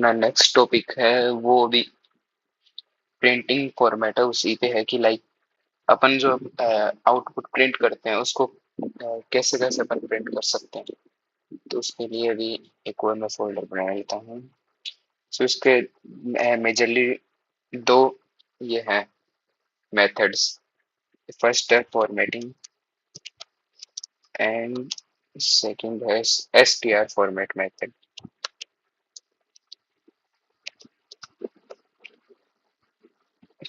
अपना next topic है वो भी प्रिंटिंग फॉर्मेट है। उसी पे है कि लाइक अपन जो आउटपुट प्रिंट करते हैं उसको कैसे कैसे अपन प्रिंट कर सकते हैं। तो उसके लिए अभी एक और मैं फोल्डर बना लेता हूँ। सो इसके मेजरली दो ये हैं मेथड्स। फर्स्ट है फॉर्मेटिंग एंड सेकंड है STR format method.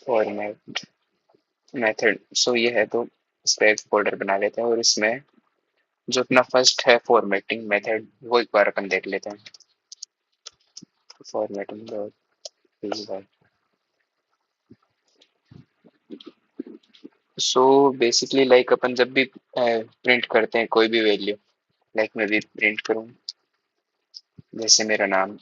Format method so ये है, तो इस पे एक फोल्डर बना लेते हैं और इसमें जो अपना फर्स्ट है फॉर्मेटिंग मेथड वो एक बार अपन देख लेते हैं। फॉर्मेटिंग सो बेसिकली लाइक अपन जब भी प्रिंट करते हैं कोई भी वैल्यू, लाइक मैं भी प्रिंट करूँ जैसे मेरा नाम।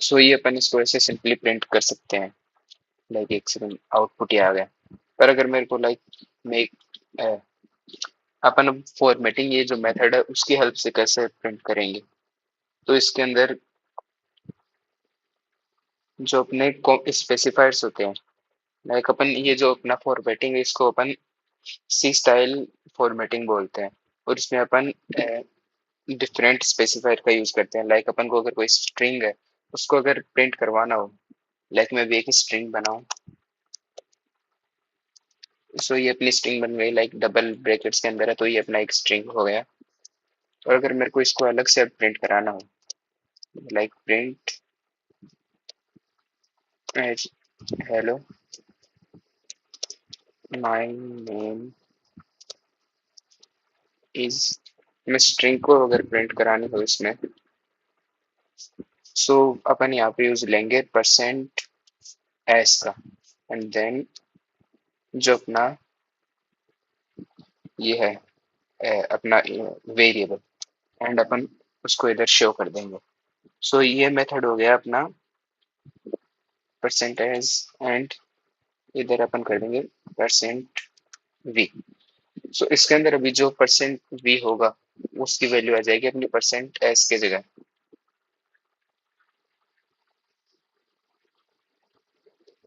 सो ये अपन इसको ऐसे सिंपली प्रिंट कर सकते हैं, लाइक एक सेकंड आउटपुट ही आ गया। पर अगर मेरे को लाइक मेक अपन अब फॉर्मेटिंग ये जो मेथड है उसकी हेल्प से कैसे प्रिंट करेंगे, तो इसके अंदर जो अपने स्पेसिफायर्स होते हैं, लाइक अपन ये जो अपना फॉर्मेटिंग है इसको अपन सी स्टाइल फॉर्मेटिंग बोलते हैं। और इसमें अपन डिफरेंट स्पेसिफायर का यूज करते हैं। लाइक अपन को अगर कोई स्ट्रिंग है उसको अगर प्रिंट करवाना हो, लाइक मैं भी एक स्ट्रिंग बनाऊं, सो ये अपनी स्ट्रिंग बन गई, लाइक डबल ब्रैकेट्स के अंदर है तो ये अपना एक स्ट्रिंग हो गया। और अगर मेरे को इसको अलग से प्रिंट कराना हो, like print hello my name is, मैं स्ट्रिंग को अगर प्रिंट करानी हो इसमें, सो अपन यहाँ पे यूज लेंगे परसेंट एस का एंड देन जो अपना ये है अपना वेरिएबल, एंड अपन उसको इधर शो कर देंगे। सो ये मेथड हो गया अपना परसेंटेज एंड इधर अपन कर देंगे परसेंट वी। सो इसके अंदर अभी जो परसेंट वी होगा उसकी वैल्यू आ जाएगी अपनी परसेंट एस के जगह।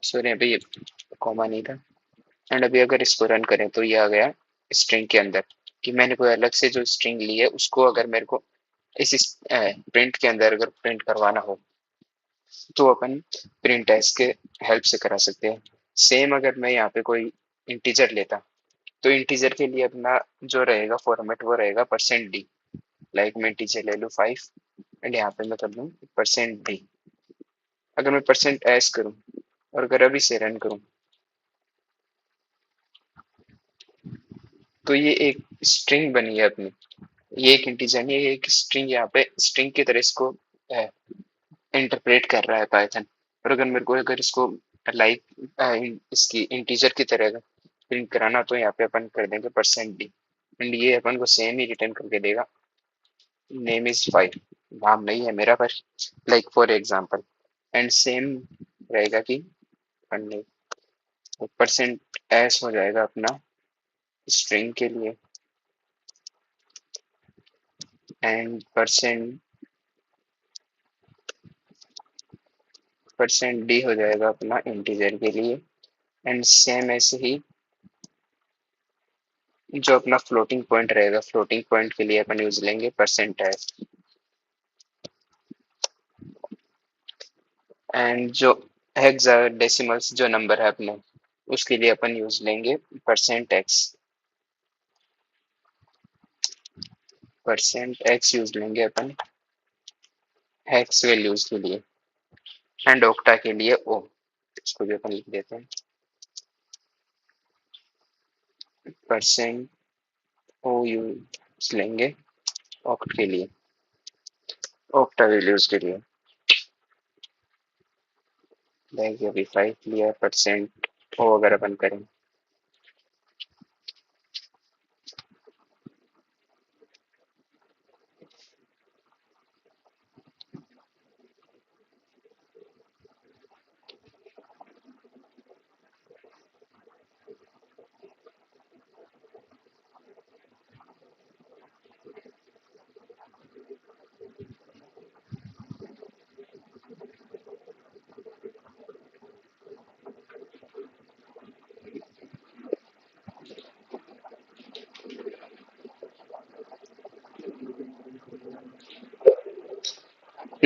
सॉरी अभी ये कॉमा नहीं था। एंड अभी अगर इसको रन करें तो ये आ गया स्ट्रिंग के अंदर कि मैंने कोई अलग से जो स्ट्रिंग ली है उसको अगर मेरे को इस प्रिंट के अंदर अगर प्रिंट करवाना हो तो अपन प्रिंट एस के हेल्प से करा सकते हैं। सेम अगर मैं यहाँ पे कोई इंटीजर लेता तो इंटीजर के लिए अपना जो रहेगा फॉर्मेट वो रहेगा परसेंट डी। लाइक मैं इंटीजर ले लूँ 5 एंड यहाँ पे मैं कर दूँ परसेंट डी। अगर मैं परसेंट एस करूँ और अगर अभी से रन करूँ तो ये एक स्ट्रिंग बनी है अपनी। ये एक इंटीजर नहीं, ये एक स्ट्रिंग यहाँ पे स्ट्रिंग की तरह इसको इंटरप्रेट कर रहा है पाइथन। और अगर मेरे को अगर इसको लाइक इसकी इंटीजर की तरह प्रिंट कराना तो यहाँ पे अपन कर देंगे परसेंट डी एंड ये अपन को सेम ही रिटर्न करके देगा नेम इज 5। नाम नहीं है मेरा पर like for example. And same रहेगा कि परसेंट एस हो जाएगा अपना स्ट्रिंग के लिए एंड परसेंट डी हो जाएगा अपना इंटीजर के लिए। एंड सेम ऐसे ही जो अपना फ्लोटिंग पॉइंट रहेगा, फ्लोटिंग पॉइंट के लिए अपन यूज लेंगे परसेंट एफ। एंड जो हेक्साडेसिमल्स जो नंबर है अपने उसके लिए अपन यूज लेंगे percent x. Percent x use लेंगे अपन हेक्स वैल्यूज के लिए एंड ऑक्टा के लिए ओ। इसको भी अपन लिख देते हैं परसेंट ओ यूज लेंगे ऑक्ट के लिए, ऑक्टा वैल्यूज के लिए। देखिए अभी 5 लिया परसेंट ओ अगर अपन करें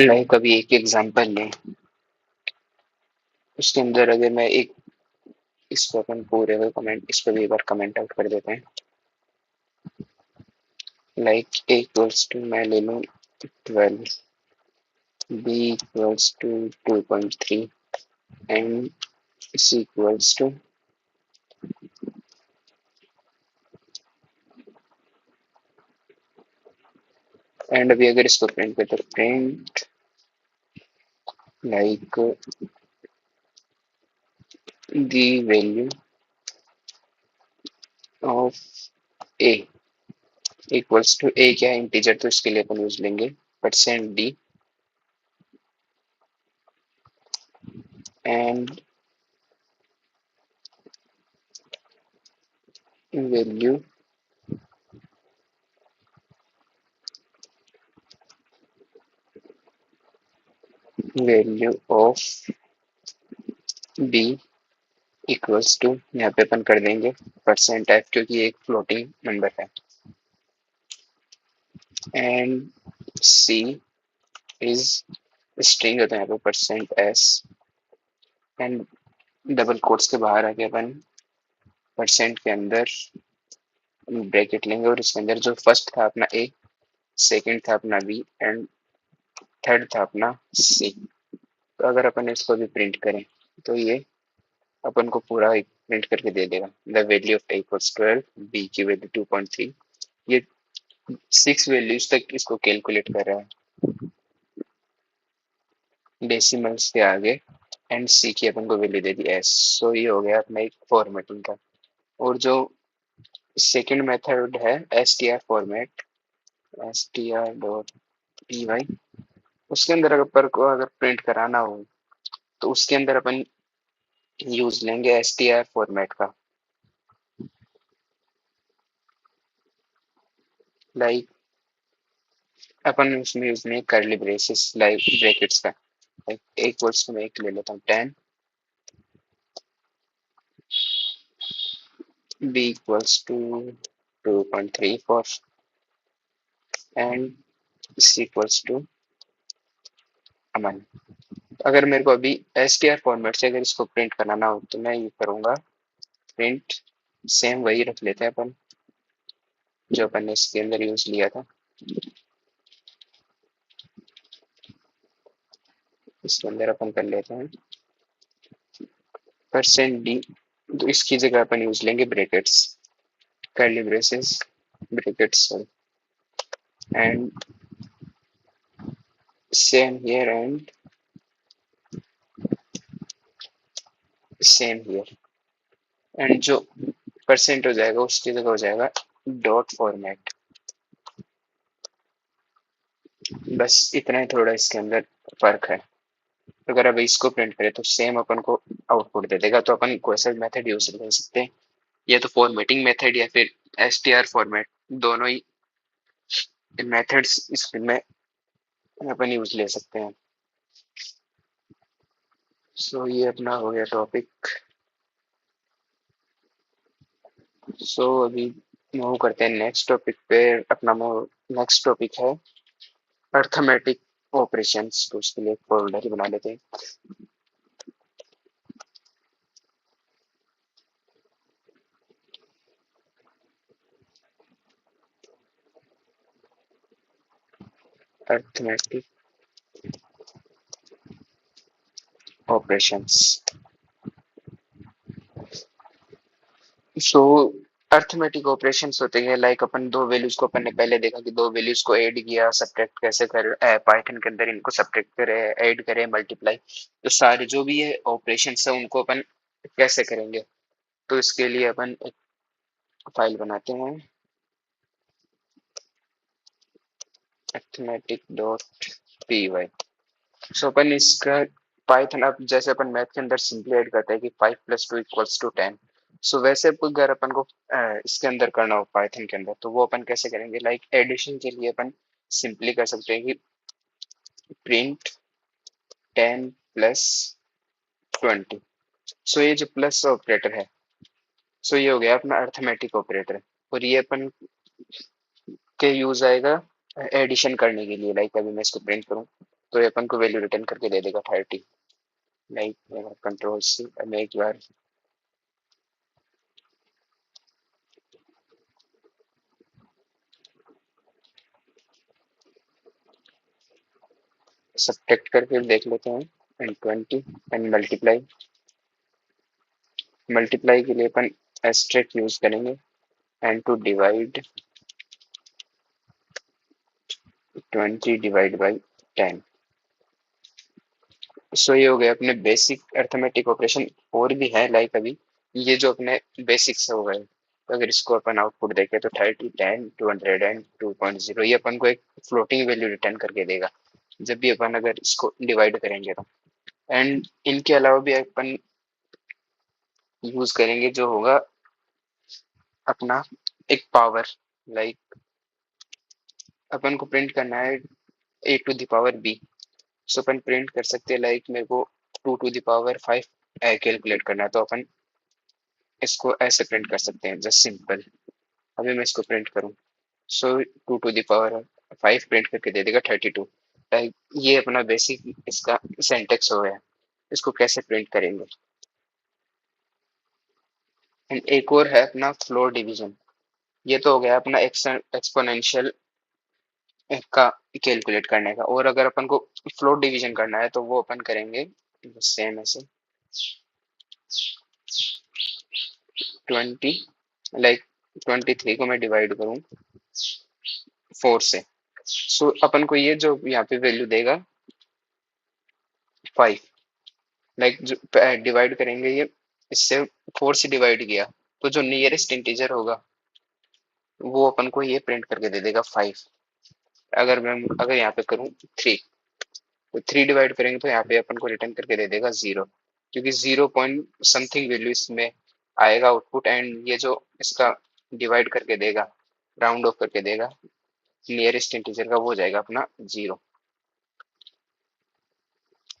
लाइक अभी एक एग्जांपल लें, उसके अंदर अगर मैं एक इसको अपन पूरे को कमेंट, इसको भी एक बार कमेंट आउट कर देते हैं। लाइक a इक्वल्स टू मैं ले लूँ 12, b equals to 2.3 and c equals to, and अभी अगर इसको प्रिंट करते तो print like the value of a equals to a क्या है इंटीजर, तो इसके लिए अपन यूज लेंगे %d and value value of b equals to, यहाँ पे अपन कर देंगे %f क्योंकि एक फ्लोटिंग नंबर है, एंड c इज स्ट्रिंग होता है यहाँ पे %s एंड डबल कोट्स के बाहर आके अपन परसेंट के अंदर ब्रैकेट लेंगे और इसके अंदर जो फर्स्ट था अपना a, सेकंड था अपना b एंड थर्ड था अपना c। तो अगर अपन इसको भी प्रिंट करें तो ये अपन को पूरा एक प्रिंट करके दे देगा the value of a equals 12, b की वैल्यू 2.3, ये 6 वैल्यूज तक इसको कैलकुलेट कर रहा है डेसिमल्स के आगे, एंड c की अपन को वैल्यू दे दी s। सो ये हो गया अपना एक फॉर्मेटिंग का। और जो सेकंड मेथड है str format, str dot py, उसके अंदर अगर को अगर प्रिंट कराना हो तो उसके अंदर अपन यूज लेंगे str फॉर्मेट का, लाइक अपन उसमें यूज लेंगे करली ब्रेसेस लाइक ब्रैकेट्स का, लाइक एक वर्ड्स को मैं एक ले लेता हूँ 10, b equals to 2.34 and c equals to Aman. अगर मेरे को अभी str फॉर्मेट से अगर इसको प्रिंट कराना हो तो मैं ये करूंगा प्रिंट, सेम वही रख लेते हैं अपन जो अपन ने इसके अंदर यूज लिया था, इसके अंदर अपन कर लेते हैं %d, तो इसकी जगह अपन यूज लेंगे brackets, curly braces brackets and same here and same here, and जो परसेंट हो जाएगा उसकी जगह हो जाएगा डॉट फॉर्मेट। बस इतना ही थोड़ा इसके अंदर फर्क है। अगर अब इसको प्रिंट करें तो सेम अपन को आउटपुट दे देगा, तो अपन कोई सा मेथड यूज कर सकते हैं, या तो फॉर्मेटिंग मेथड या फिर str फॉर्मेट, दोनों ही मेथड्स इसमें अपन यूज ले सकते हैं। सो ये अपना हो गया टॉपिक। सो अभी मूव करते हैं नेक्स्ट टॉपिक पे। अपना नेक्स्ट टॉपिक है अर्थमेटिक ऑपरेशंस, तो उसके लिए एक फोल्डर ही बना लेते हैं। Arithmetic operations. So arithmetic operations होते हैं लाइक अपन दो वैल्यूज को, अपन ने पहले देखा कि दो वैल्यूज को ऐड किया, सब्ट्रैक्ट कैसे कर पाइथन के अंदर इनको सब्ट्रैक्ट करे, ऐड करे, मल्टीप्लाई, तो सारे जो भी ये ऑपरेशंस है उनको अपन कैसे करेंगे। तो इसके लिए अपन एक फाइल बनाते हैं अर्थमेटिक डॉट पी वाई। सो अपन इसका पाइथन, अब जैसे अपन मैथ के अंदर सिंपली ऐड करते हैं कि 5 + 2 = 10, सो वैसे अगर अपन को इसके अंदर करना हो पाइथन के अंदर तो वो अपन कैसे करेंगे। लाइक एडिशन के लिए अपन सिंपली कर सकते हैं कि प्रिंट 10 + 20। सो ये जो प्लस ऑपरेटर है, सो ये हो गया अपना अर्थमेटिक ऑपरेटर, और ये अपन के यूज आएगा एडिशन करने के लिए। लाइक अभी मैं इसको प्रिंट करूँ तो ये अपन को वैल्यू रिटर्न करके दे देगा 30। लाइक कंट्रोल सी, मैं एक बार सब्ट्रैक्ट करके देख लेते हैं। एंड 20 एंड मल्टीप्लाई, मल्टीप्लाई के लिए अपन एस्ट्रिक यूज करेंगे। And to divide 20 divide by 10। So ये हो गया अपने बेसिक अर्थमेटिक ऑपरेशन। और भी है लाइक अभी ये जो अपने बेसिक्स हो गए। तो अगर इसको अपन आउटपुट देखें तो 30, 10, 200 एंड 2.0 ये अपन को एक फ्लोटिंग वैल्यू रिटर्न करके देगा जब भी अपन अगर इसको डिवाइड करेंगे तो। एंड इनके अलावा भी अपन यूज करेंगे जो होगा अपना एक पावर। लाइक अपन को प्रिंट करना है A to the power B. So अपन प्रिंट कर सकते हैं लाइक मेरे को 2 to the power 5 कैलकुलेट करना है तो अपन इसको ऐसे प्रिंट कर सकते हैं जस्ट सिंपल। अभी मैं इसको प्रिंट करूँ सो 2 to the power 5 प्रिंट करके दे देगा 32। लाइक ये अपना बेसिक इसका सिंटेक्स हो गया। इसको कैसे प्रिंट करेंगे। एंड एक और है अपना फ्लोर डिवीजन। ये तो हो गया अपना एक्सपोनेंशियल का कैलकुलेट करने का। और अगर अपन को फ्लोर डिवीजन करना है तो वो अपन करेंगे सेम ऐसे 20, लाइक 23 को मैं डिवाइड करूं 4 से। सो अपन को ये जो यहाँ पे वैल्यू देगा 5। लाइक जो डिवाइड करेंगे ये इससे 4 से डिवाइड किया तो जो नियरेस्ट इंटीजर होगा वो अपन को ये प्रिंट करके दे देगा 5। अगर यहाँ पे करूँ 3 तो 3 डिवाइड करेंगे तो यहाँ पे अपन को रिटर्न करके दे देगा 0। क्योंकि 0 पॉइंट समथिंग वैल्यू इसमें आएगा आउटपुट। एंड ये जो इसका डिवाइड करके देगा राउंड ऑफ करके देगा नियरेस्ट इंटीजर का वो हो जाएगा अपना 0।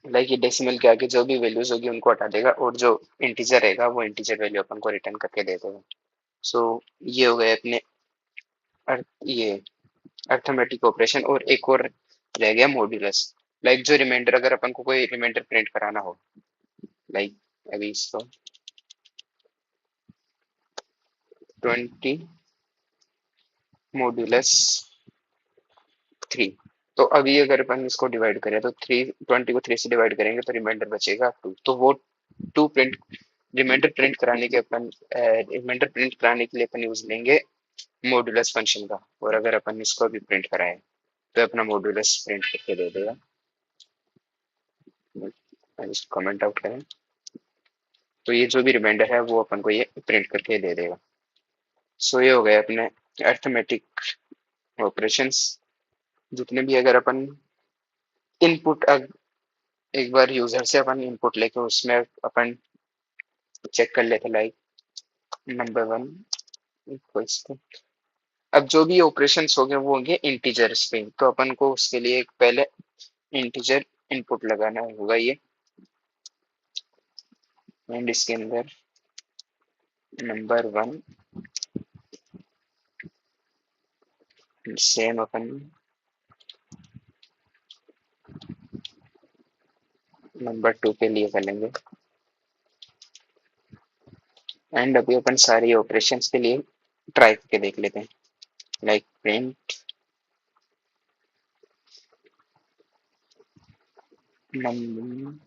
लाइक ये डेसिमल के आगे जो भी वैल्यूज होगी उनको हटा देगा और जो इंटीजर रहेगा वो इंटीजर वैल्यू अपन को रिटर्न करके दे देगा। सो ये हो गए अपने ये अर्थमेटिक ऑपरेशन। और एक और रह गया मॉड्यूलस। लाइक जो रिमाइंडर अगर अपन को कोई रिमाइंडर प्रिंट कराना हो लाइक अभी इसको 20 मॉड्यूलस 3। तो अभी अगर अपन इसको डिवाइड करें तो 20 को 3 से डिवाइड करेंगे तो रिमाइंडर बचेगा 2। तो वो 2 प्रिंट रिमाइंडर प्रिंट कराने के अपन रिमाइंडर प्रिंट कराने के लिए अपन यूज लेंगे मॉड्यूलस फंक्शन का। और अगर अपन इसको भी प्रिंट कराएं तो अपना मॉड्यूलस प्रिंट करके दे देगा। कमेंट आउट करें तो ये जो भी रिमाइंडर है वो अपन को ये प्रिंट करके दे देगा। सो ये हो गए अपने अर्थमेटिक ऑपरेशंस जितने भी। अगर अपन इनपुट एक बार यूजर से अपन इनपुट लेके उसमें अपन चेक कर लेते लाइक नंबर 1 इक्वल्स टू। अब जो भी ऑपरेशंस हो गए वो होंगे इंटीजर्स पे। तो अपन को उसके लिए एक पहले इंटीजर इनपुट लगाना होगा ये। एंड इसके अंदर नंबर 1 सेम अपन नंबर 2 के लिए कर लेंगे। एंड अभी अपन सारी ऑपरेशंस के लिए ट्राई करके देख लेते हैं like print number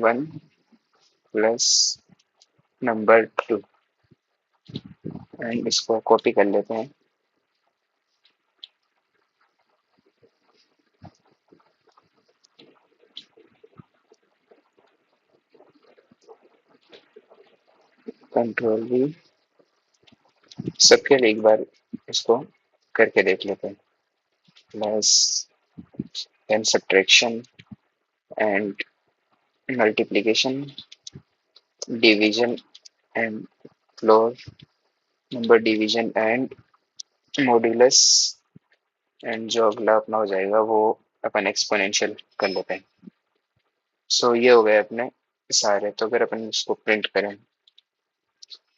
1 plus number 2। And इसको कॉपी कर लेते हैं। कंट्रोल वी सबके लिए एक बार इसको करके देख लेते हैं। Plus and subtraction and multiplication division and floor number division and modulus. And जो अगला अपना हो जाएगा वो अपन एक्सपोनेंशियल कर लेते हैं। सो ये हो गए अपने सारे। तो अगर अपन इसको प्रिंट करें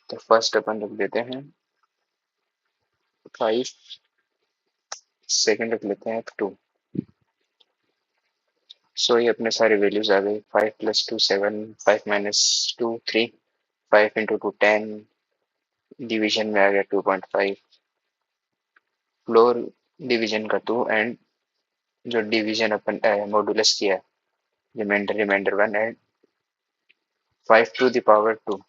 तो फर्स्ट अपन रख देते हैं 5, सेकंड रख लेते हैं 2। सो ये अपने सारे वैल्यूज आ गए 5 + 2 7 5 - 2 3 5 × 2 10 डिवीजन में आ गया 2.5 फ्लोर डिवीजन का 2 एंड जो डिवीजन अपन मॉडुलस किया remainder remainder 1 and 5 to the power 2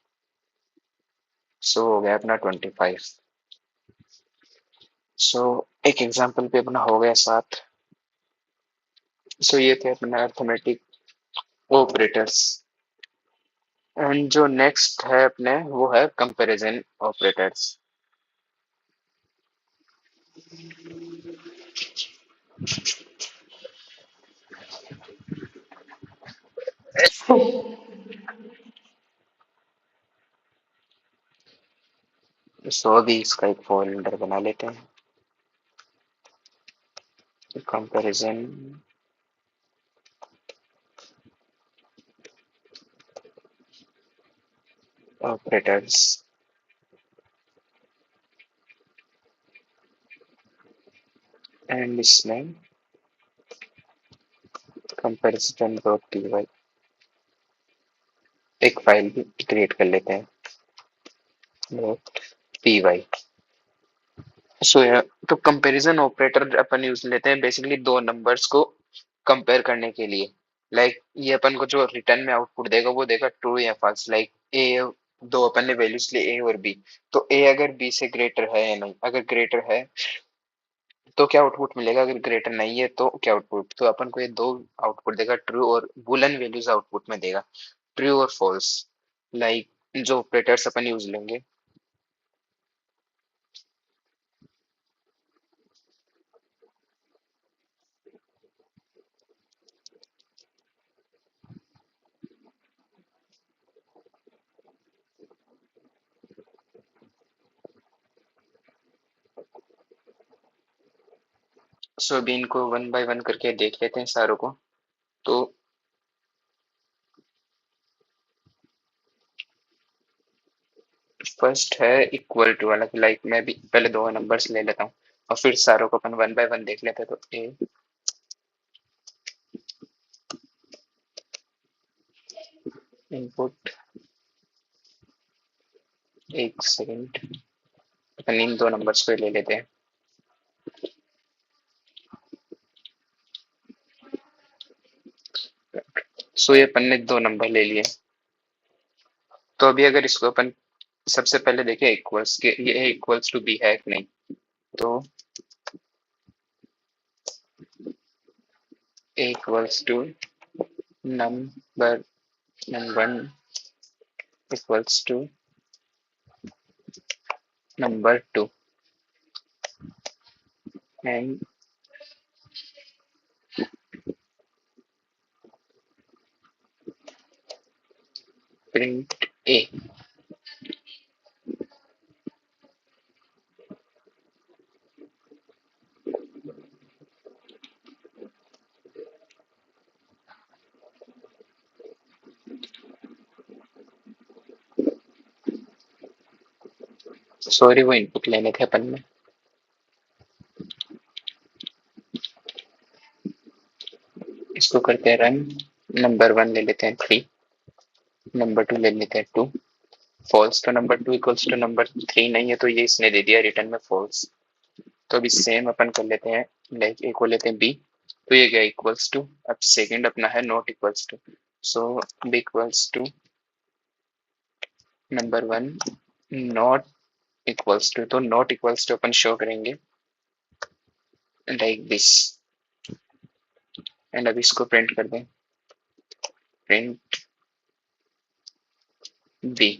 so हो गया अपना 25 सो एक एग्जांपल पे अपना हो गया 7 सो ये थे अपना अर्थमेटिक ऑपरेटर्स एंड जो नेक्स्ट है अपने वो है कंपैरिजन ऑपरेटर्स सो अभी इसका एक फोल्डर बना लेते हैं कंपैरिजन ऑपरेटर्स एंड इसमें comparison.py एक फाइल भी क्रिएट कर लेते हैं .py सो तो कंपैरिजन ऑपरेटर अपन यूज लेते हैं बेसिकली दो नंबर्स को कंपेयर करने के लिए ये अपन को जो रिटर्न में आउटपुट देगा वो देगा ट्रू या फॉल्स ए दो अपन ने वैल्यूज लिए ए और बी तो ए अगर बी से ग्रेटर है या नहीं अगर ग्रेटर है तो क्या आउटपुट मिलेगा अगर ग्रेटर नहीं है तो क्या आउटपुट तो अपन को ये दो आउटपुट देगा ट्रू और बुलियन वैल्यूज आउटपुट में देगा ट्रू और फॉल्स जो ऑपरेटर्स अपन यूज लेंगे सो अभी इनको वन बाय वन करके देख लेते हैं सारों को तो फर्स्ट है इक्वल टू वाला मैं भी पहले दो नंबर्स ले लेता हूँ और फिर सारों को अपन वन बाय वन देख लेते हैं तो ए इनपुट एक सेकंड अपन इन दो नंबर्स को ले लेते हैं सो ये अपन ने दो नंबर ले लिए तो अभी अगर इसको अपन सबसे पहले देखें इक्वल्स के ये इक्वल्स टू बी है कि नहीं तो equals to number one equals to number two and print a sorry वो इनपुट लेने थे अपन में इसको करते हैं रन नंबर वन ले लेते हैं 3 नंबर टू ले लेते हैं 2 फॉल्स तो number two equals to number 3 नहीं है तो ये इसने दे दिया रिटर्न में फॉल्स तो अभी सेम अपन कर लेते हैं एक को लेते हैं बी तो ये गया इक्वल्स टू अब सेकंड अपना है not equals to so B equals to number one not equals to तो नॉट इक्वल्स टू अपन शो करेंगे लाइक दिस एंड अभी इसको प्रिंट कर दें प्रिंट बी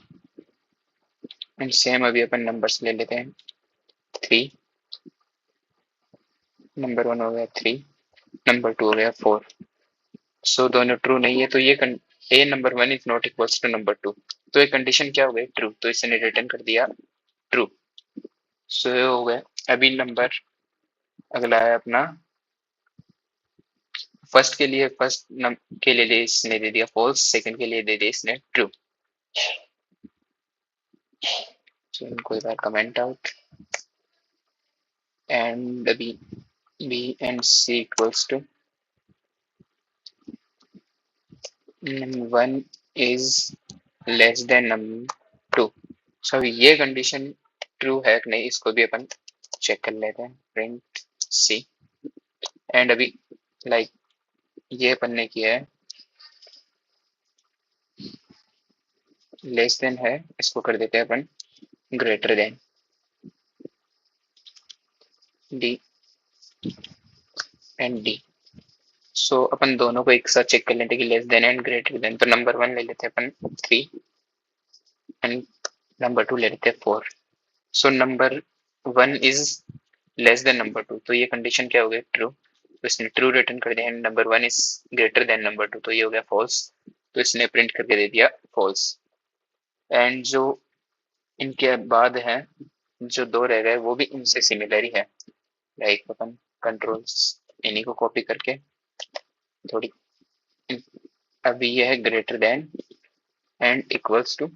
एंड सेम अभी अपन नंबर्स ले लेते हैं 3 नंबर वन हो गया 3 नंबर टू हो गया 4 सो दोनों ट्रू नहीं है तो ये A number one is not equals to number two तो ये कंडीशन क्या हो गई ट्रू तो इसने रिटर्न कर दिया ट्रू सो ये हो गया अभी नंबर अगला है अपना फर्स्ट के लिए के लिए इसने दे दिया फॉल्स सेकंड के लिए दे दिया इसने ट्रू सो इनको एक बार कमेंट आउट एंड अभी b and c equals to num1 is less than num2। So ये कंडीशन ट्रू है कि नहीं इसको भी अपन चेक कर लेते हैं। प्रिंट सी एंड अभी लाइक ये अपन ने किया है लेस देन है, इसको कर देते हैं अपन greater than D and D. So अपन दोनों को एक साथ चेक कर लेते हैं कि less than and greater than. तो नंबर 1 ले लेते हैं अपन 3 एंड नंबर 2 ले लेते हैं 4। So number 1 is less than number 2, तो ये कंडीशन क्या हो गई ट्रू। तो इसने ट्रू रिटर्न कर दिया। And number 1 is greater than number 2, तो ये हो गया फॉल्स। तो इसने प्रिंट करके दे दिया फॉल्स। एंड जो इनके बाद है जो दो रह गए वो भी इनसे सिमिलर ही है। लाइक अपन कंट्रोल्स इन्हीं को कॉपी करके थोड़ी, अभी ये है greater than and equals to,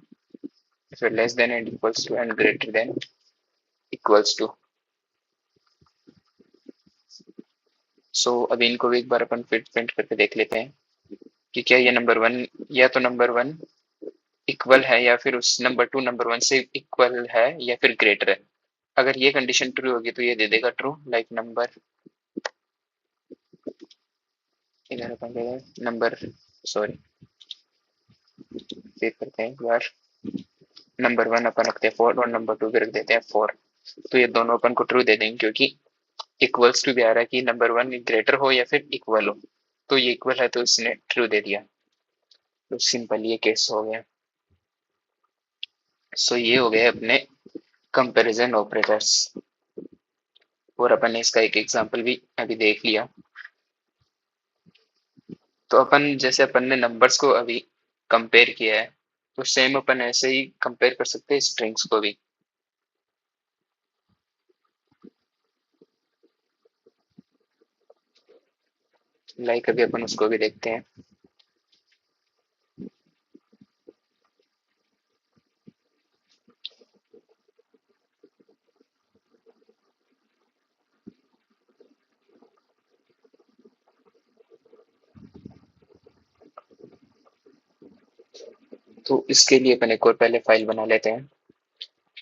फिर less than and equals to and greater than equals to. So अभी इनको भी एक बार अपन फिर प्रिंट करके देख लेते हैं कि क्या ये नंबर 1 या तो नंबर 1 इक्वल है या फिर उस नंबर 2 नंबर 1 से इक्वल है या फिर ग्रेटर है। अगर ये कंडीशन ट्रू होगी तो ये दे देगा ट्रू। लाइक नंबर इधर अपन नंबर सॉरी फिर करते हैं यार, नंबर 1 अपन रखते हैं 4 और नंबर 2 भी रख देते हैं 4। तो ये दोनों अपन को ट्रू दे देंगे क्योंकि इक्वल्स टू भी आ रहा है कि नंबर 1 ग्रेटर हो या फिर इक्वल हो। तो ये इक्वल है तो इसने ट्रू दे दिया। तो सिंपल ये केस हो गया। सो ये हो गए अपने कंपैरिजन ऑपरेटर्स। और अपन ने इसका एक एग्जांपल भी अभी देख लिया। तो अपन जैसे अपन ने नंबर्स को अभी कंपेयर किया है तो सेम अपन ऐसे ही कंपेयर कर सकते हैं स्ट्रिंग्स को भी। लाइक अभी अपन उसको भी देखते हैं। तो इसके लिए अपन एक और पहले फाइल बना लेते हैं।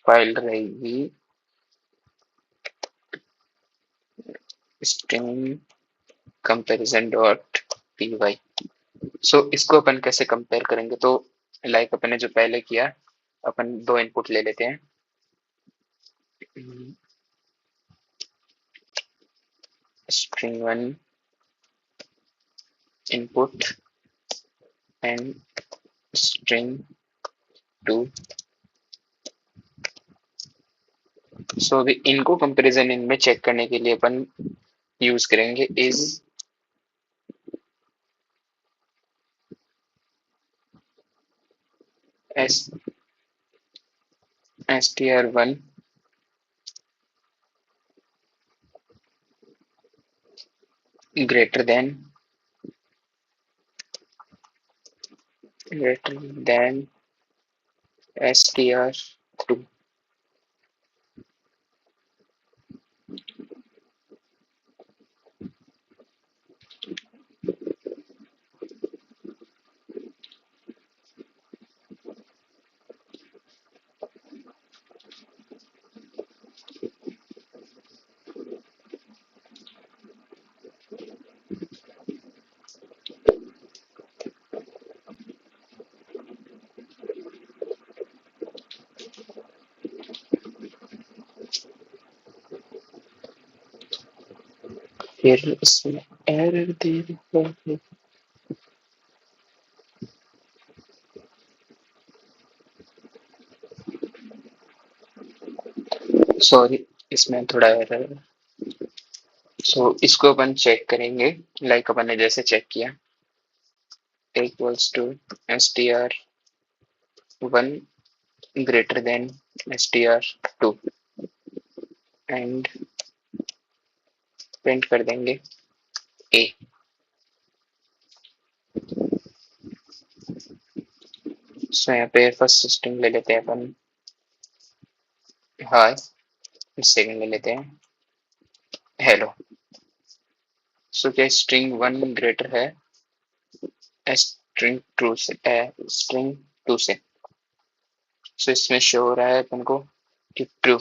फाइल रहेगी स्ट्रिंग कंपैरिजन डॉट py। सो इसको अपन कैसे कंपेयर करेंगे, तो लाइक अपन ने जो पहले किया, अपन दो इनपुट ले लेते हैं। string1 input and string2। सो अभी इनको कंपैरिजन इनमें चेक करने के लिए अपन यूज करेंगे is str1 greater than str2। फिर इसमें एरर दे रहा है। सॉरी इसमें थोड़ा एरर। सो इसको अपन चेक करेंगे लाइक अपन ने जैसे चेक किया equals to str1 greater than str2 and print कर देंगे a। सो यहाँ पे फर्स्ट स्ट्रिंग ले लेते हैं अपन हाय, सेकंड ले लेते हैं हेलो। सो क्या स्ट्रिंग 1 ग्रेटर है स्ट्रिंग टू से। सो इसमें शो हो रहा है अपन को कि ट्रू।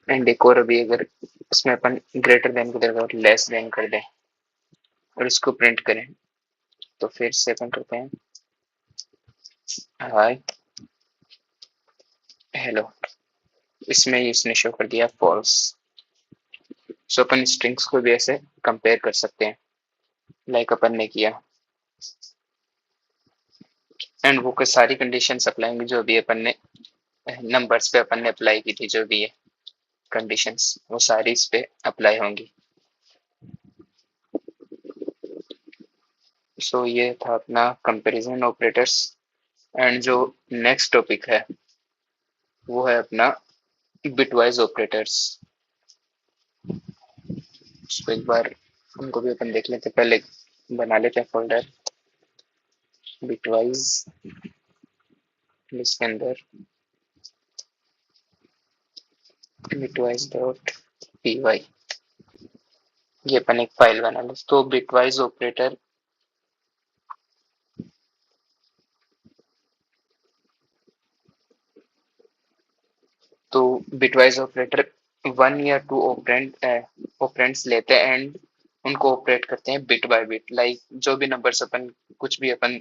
एंड एक और अभी अगर इसमें अपन ग्रेटर देन को देगा और लेस देन कर दें और इसको प्रिंट करें, तो फिर से अपन करते हैं हाय हेलो, इसमें इसने शो कर दिया फॉल्स। सो अपन स्ट्रिंग्स को भी ऐसे कंपेयर कर सकते हैं लाइक अपन ने किया, एंड वो सारी कंडीशंस अप्लाई होंगी जो भी अपन ने नंबर्स पे अपन ने अप्लाई की थी, जो भी है कंडीशंस वो सारी इस पे अप्लाई होंगी। सो ये था अपना कंपैरिजन ऑपरेटर्स। एंड जो नेक्स्ट टॉपिक है वो है अपना बिटवाइज ऑपरेटर्स। तो एक बार उनको भी अपन देख लेते, पहले बना लेते हैं फोल्डर बिटवाइज, इसके अंदर बिटवाइज डॉट पी वाई, ये अपन एक फाइल बना ले। तो बिटवाइज ऑपरेटर तो बिटवाइज ऑपरेटर वन या टू ऑपरेंड्स लेते हैं एंड उनको ऑपरेट करते हैं बिट बाय बिट। लाइक जो भी नंबर्स अपन कुछ भी अपन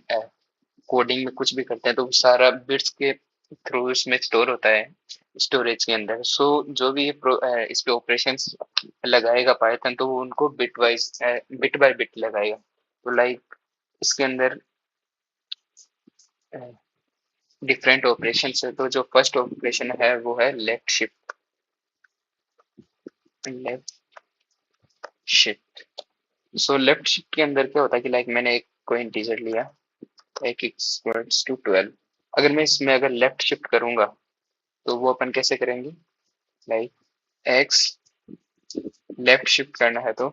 कोडिंग में कुछ भी करते हैं तो सारा बिट्स के थ्रू इसमें स्टोर होता है स्टोरेज के अंदर। सो जो भी इस पे ऑपरेशंस लगाएगा पाइथन तो वो उनको बिट बाय बिट लगाएगा। तो लाइक इसके अंदर डिफरेंट ऑपरेशन है। तो जो फर्स्ट ऑपरेशन है वो है left shift. Left shift so left shift के अंदर क्या होता है कि लाइक मैंने एक कोई इंटीजर लिया लाइक इक्वल्स टू 12। अगर मैं इसमें अगर लेफ्ट शिफ्ट करूंगा तो वो अपन कैसे करेंगे, लाइक एक्स लेफ्ट शिफ्ट करना है तो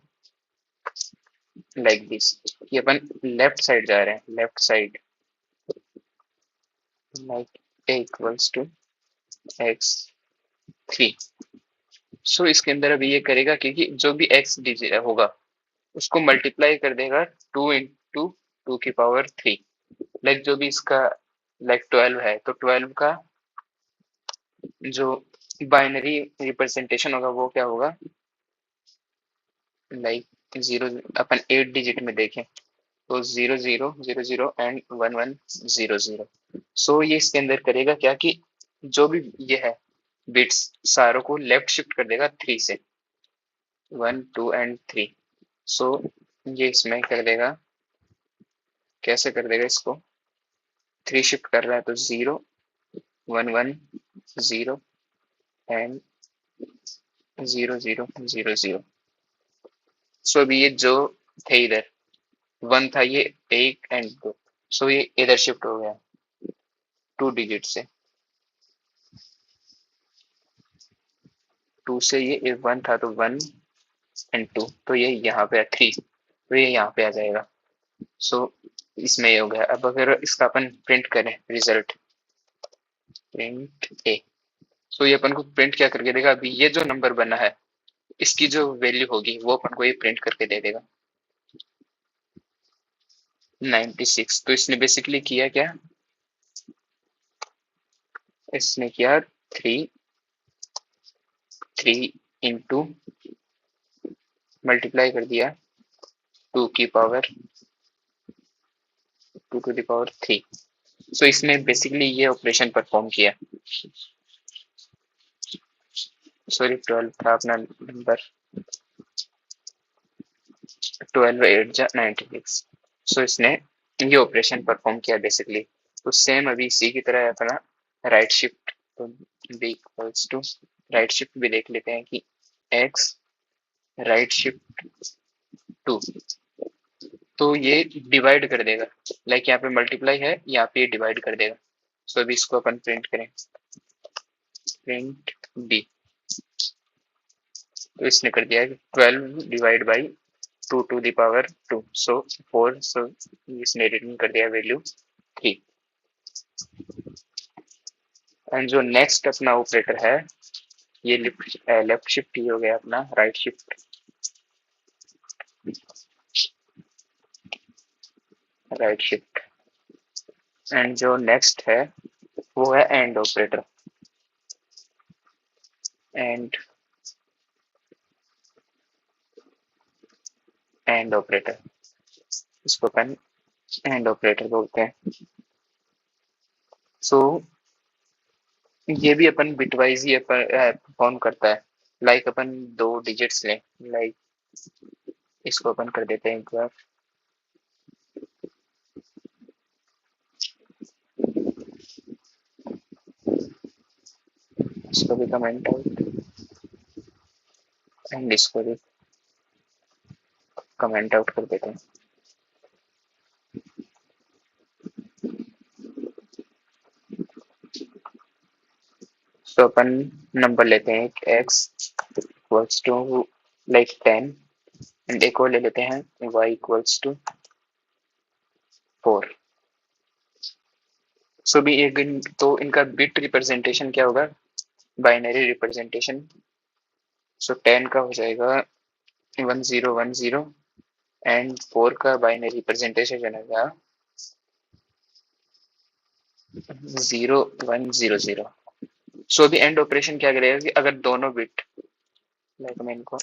लाइक दिस, ये अपन लेफ्ट साइड जा रहे हैं, left side like a equals to x 3। So इसके अंदर अभी ये करेगा क्योंकि जो भी एक्स डिजिट होगा उसको मल्टीप्लाई कर देगा 2 इंटू 2 की पावर 3। लाइक जो भी इसका लाइक 12 है तो 12 का जो बाइनरी रिप्रेजेंटेशन होगा वो क्या होगा, लाइक जीरो, अपन 8 डिजिट में देखें तो 0000 एंड 1100। सो ये इसके अंदर करेगा क्या कि जो भी ये है बिट्स सारों को लेफ्ट शिफ्ट कर देगा 3 से, 1 2 एंड 3। सो ये इसमें कर देगा, कैसे कर देगा इसको, 3 शिफ्ट कर रहा है तो 0 11 0 एंड 0000। सो अभी ये जो थे इधर 1 था ये 1 एंड 2, सो ये इधर शिफ्ट हो गया 2 डिजिट से, 2 से ये 1 था तो 1 एंड 2, तो ये यहाँ पे 3 तो ये यहाँ पे आ जाएगा। सो इसमें ये हो गया। अब अगर इसका अपन प्रिंट करें रिजल्ट प्रिंट ए, सो ये अपन को प्रिंट क्या करके देगा, अभी ये जो नंबर बना है इसकी जो वैल्यू होगी वो अपन को ये प्रिंट करके दे देगा 96। तो इसने बेसिकली किया क्या, इसने किया 3 इंटू मल्टीप्लाई कर दिया 2 की पावर 2 टू द पावर 3। सो इसने बेसिकली ये ऑपरेशन परफॉर्म किया। सॉरी 12 था अपना नंबर, 12 8 जा 96। सो इसने ये ऑपरेशन परफॉर्म किया बेसिकली। तो सेम अभी इसी की तरह अपना राइट शिफ्ट, तो b equals to right shift भी देख लेते हैं कि एक्स राइट शिफ्ट 2, तो ये डिवाइड कर देगा। लाइक यहाँ पे मल्टीप्लाई है, यहाँ पे डिवाइड कर देगा। सो अभी इसको अपन प्रिंट करें प्रिंट बी, तो इसने कर दिया है 12 divide by 2 to the power 2, so 4। So इसने रिटर्न कर दिया वैल्यू 3। एंड जो नेक्स्ट अपना ऑपरेटर है, ये लेफ्ट शिफ्ट ही हो गया अपना, right shift, right shift. And जो नेक्स्ट है वो है and operator, and and operator, इसको अपन एंड ऑपरेटर बोलते हैं। सो ये भी अपन बिटवाइज ही परफॉर्म करता है। लाइक अपन दो डिजिट्स लें, लाइक इसको अपन कर देते हैं एक बार, इसको भी कमेंट आउट एंड इसको भी कमेंट आउट कर देते हैं। तो अपन नंबर लेते हैं x equals to like 10 and एक और ले लेते हैं y इक्वल्स टू 4। सो भी एक तो इनका बिट रिप्रेजेंटेशन क्या होगा, बाइनरी रिप्रेजेंटेशन। सो 10 का हो जाएगा 1010 एंड 4 का बाइनरी रिप्रेजेंटेशन बनेगा 0100। सो अभी एंड ऑपरेशन क्या करेगा कि अगर दोनों बिट, लाइक मैं इनको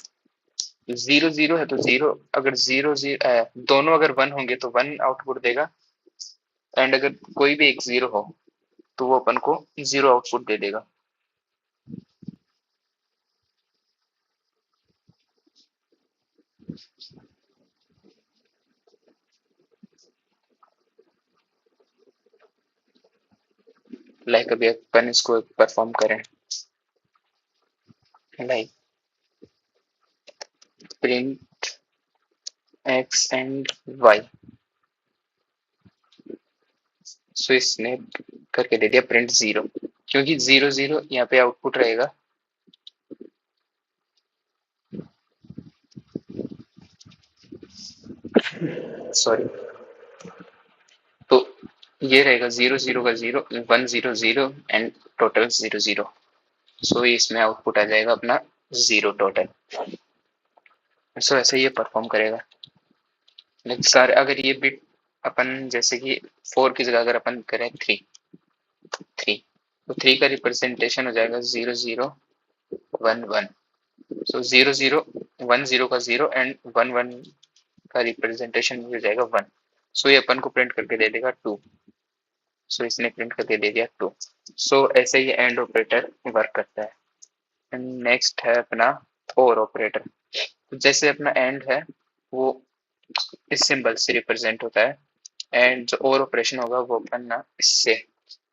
00 है तो 0, अगर 00 दोनों अगर 1 होंगे तो 1 आउटपुट देगा, एंड अगर कोई भी एक 0 हो तो वो अपन को 0 आउटपुट दे देगा। लाइक अभी अपन इसको परफॉर्म करें, like print x and y। सो इसने करके दे दिया प्रिंट 0, क्योंकि 00 यहाँ पे आउटपुट रहेगा। सॉरी, तो ये रहेगा 00 का 0, 100 एंड टोटल 00। सो इसमें आउटपुट आ जाएगा अपना 0 टोटल। सो ऐसे ये परफॉर्म करेगा। लेकिन सारे अगर ये बिट अपन जैसे कि 4 की जगह अगर अपन करें 3, तो 3 का रिप्रेजेंटेशन हो जाएगा 0011। सो 0010 का 0 एंड 11 का रिप्रेजेंटेशन हो जाएगा 1। सो ये अपन को प्रिंट करके दे देगा 2। सो इसने प्रिंट करके दे दिया 2। सो ऐसे ही एंड ऑपरेटर वर्क करता है। एंड नेक्स्ट है अपना और ऑपरेटर। जैसे अपना एंड है वो इस सिंबल से रिप्रेजेंट होता है, एंड जो और ऑपरेशन होगा वो अपन ना इससे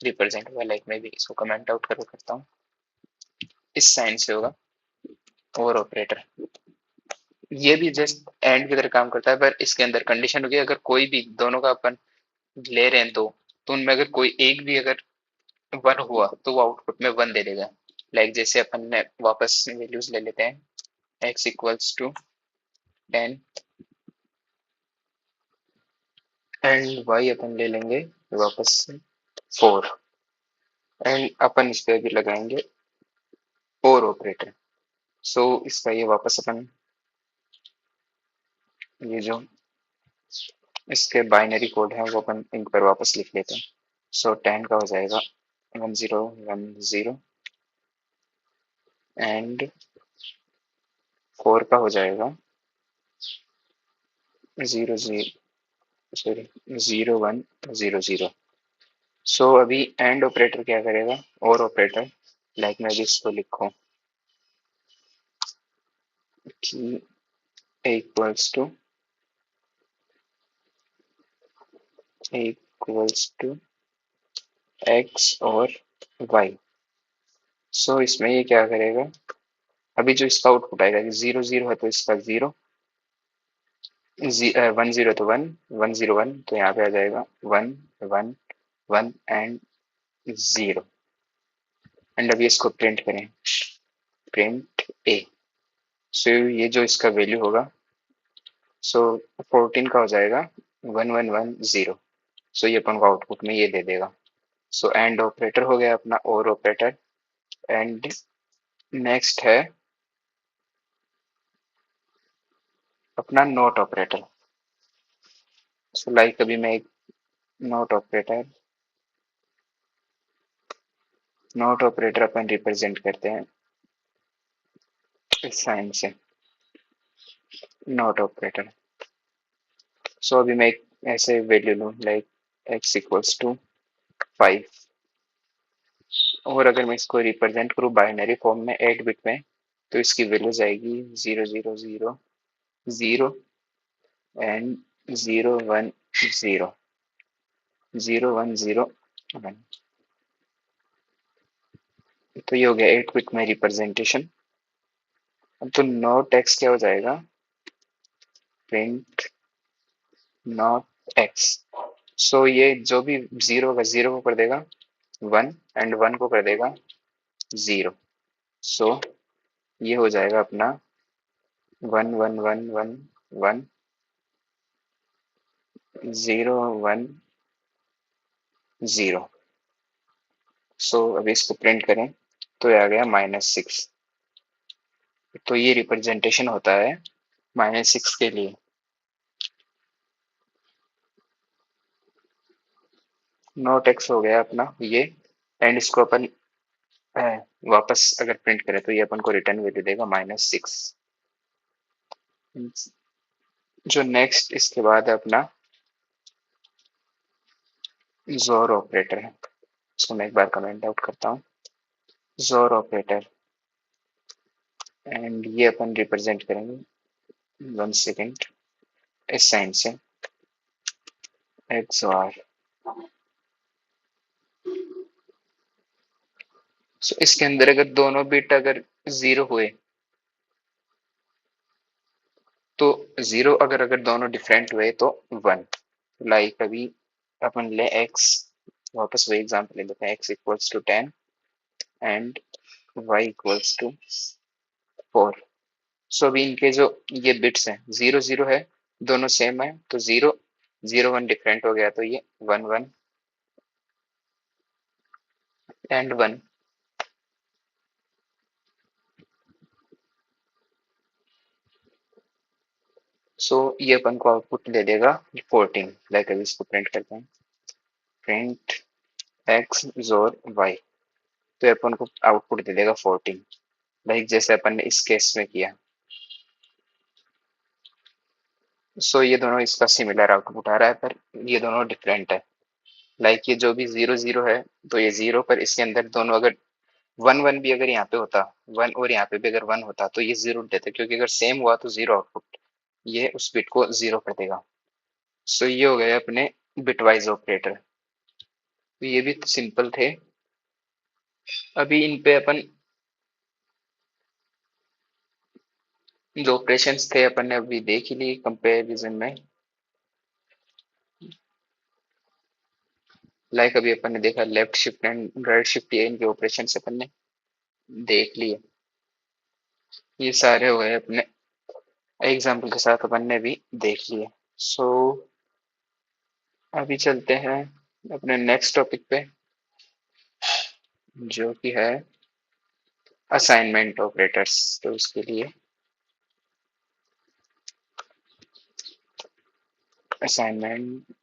रिप्रेजेंट होगा। लाइक मैं भी इसको कमेंट आउट करके करता हूँ, इस साइन से होगा और ऑपरेटर। ये भी जस्ट एंड की तरह काम करता है, पर इसके अंदर कंडीशन होगी अगर कोई भी दोनों का अपन ले रहे हैं तो उनमें अगर कोई एक भी अगर 1 हुआ तो वो आउटपुट में 1 दे देगा। लाइक जैसे अपन ने वापस वैल्यूज ले लेते हैं, x equals to 10 and y अपन ले लेंगे वापस से 4, एंड अपन इस पे भी लगाएंगे और ऑपरेटर। सो इसका ये वापस अपन ये जो इसके बाइनरी कोड है वो अपन इन पर वापस लिख लेते हैं। सो 10 का हो जाएगा 1010 एंड 4 का हो जाएगा 0100। सो अभी एंड ऑपरेटर क्या करेगा, और ऑपरेटर, लाइक मैं भी इसको लिखूं कि इक्वल्स टू एक्स और वाई। सो इसमें ये क्या करेगा, अभी जो इसका आउटपुट आएगा कि 00 है तो इसका 0, 10 तो 1, 101 तो यहाँ पे आ जाएगा 1 1 1 एंड 0। एंड अभी इसको प्रिंट करें, प्रिंट ए। सो ये जो इसका वैल्यू होगा, सो 14 का हो जाएगा 1110। सो ये अपन को आउटपुट में ये दे देगा। सो एंड ऑपरेटर हो गया अपना और ऑपरेटर। एंड नेक्स्ट है अपना नोट ऑपरेटर। सो लाइक अभी मैं एक नोट ऑपरेटर अपन रिप्रेजेंट करते हैं इस साइन से, नोट ऑपरेटर। सो अभी मैं एक ऐसे वैल्यू लूँ लाइक x इक्वल्स टू 5, और अगर मैं इसको रिप्रेजेंट करूँ बाइनरी फॉर्म में 8 बिट में, तो इसकी वैल्यू जाएगी 0 0 0 0 एंड 0 1 0 0 1 0 1। तो ये हो गया 8 बिट में रिप्रेजेंटेशन। अब तो नॉट एक्स क्या हो जाएगा, प्रिंट नॉट एक्स। सो ये जो भी जीरो होगा जीरो को कर देगा 1, एंड 1 को कर देगा 0। सो ये हो जाएगा अपना 1 1 1 1 1 0 1 0। सो अभी इसको प्रिंट करें तो ये आ गया -6। तो ये रिप्रेजेंटेशन होता है -6 के लिए। नोट एक्स हो गया अपना ये। एंड इसको अपन वापस अगर प्रिंट करें तो ये अपन को रिटर्न वैल्यू देगा -6। जो नेक्स्ट इसके बाद है अपना जोर ऑपरेटर है। इसको मैं एक बार कमेंट आउट करता हूँ, जोर ऑपरेटर। एंड ये अपन रिप्रेजेंट करेंगे 1 सेकेंड इस साइन से XOR। सो इसके अंदर अगर दोनों बिट अगर 0 हुए तो 0, अगर अगर दोनों डिफरेंट हुए तो 1। लाइक अभी अपन ले x, वापस वही एग्जांपल ले लेते हैं, x equals to 10 and y equals to 4। So अभी इनके जो ये बिट्स हैं 0 0 है, दोनों सेम है, तो 0 0 1 डिफरेंट हो गया, तो ये 1 1 एंड 1। सो ये अपन को आउटपुट दे देगा 14। लाइक अभी इसको प्रिंट करते हैं, प्रिंट x जोर y। तो ये अपन को आउटपुट दे देगा 14, लाइक जैसे अपन ने इस केस में किया। सो ये दोनों इसका सिमिलर आउटपुट आ रहा है, पर ये दोनों डिफरेंट है। लाइक ये जो भी 0 0 है, तो ये 0, पर इसके अंदर दोनों अगर 1 1 भी अगर यहाँ पे होता, 1 और यहाँ पे भी अगर 1 होता, तो ये 0 देते, क्योंकि अगर सेम हुआ तो 0 आउटपुट, ये उस बिट को 0 कर देगा। सो ये हो गए अपने बिटवाइज ऑपरेटर। तो ये भी सिंपल थे। अभी इन पे अपन जो ऑपरेशंस थे अपन ने अभी देख ही लिए कंपैरिजन में। लाइक अभी अपन ने देखा left shift and right shift, ये इनके ऑपरेशन अपन ने देख लिए। ये सारे हो गए अपने एग्जाम्पल के साथ अपन ने भी देख लिए। सो अभी चलते हैं अपने नेक्स्ट टॉपिक पे, जो कि है असाइनमेंट ऑपरेटर्स। तो उसके लिए assignment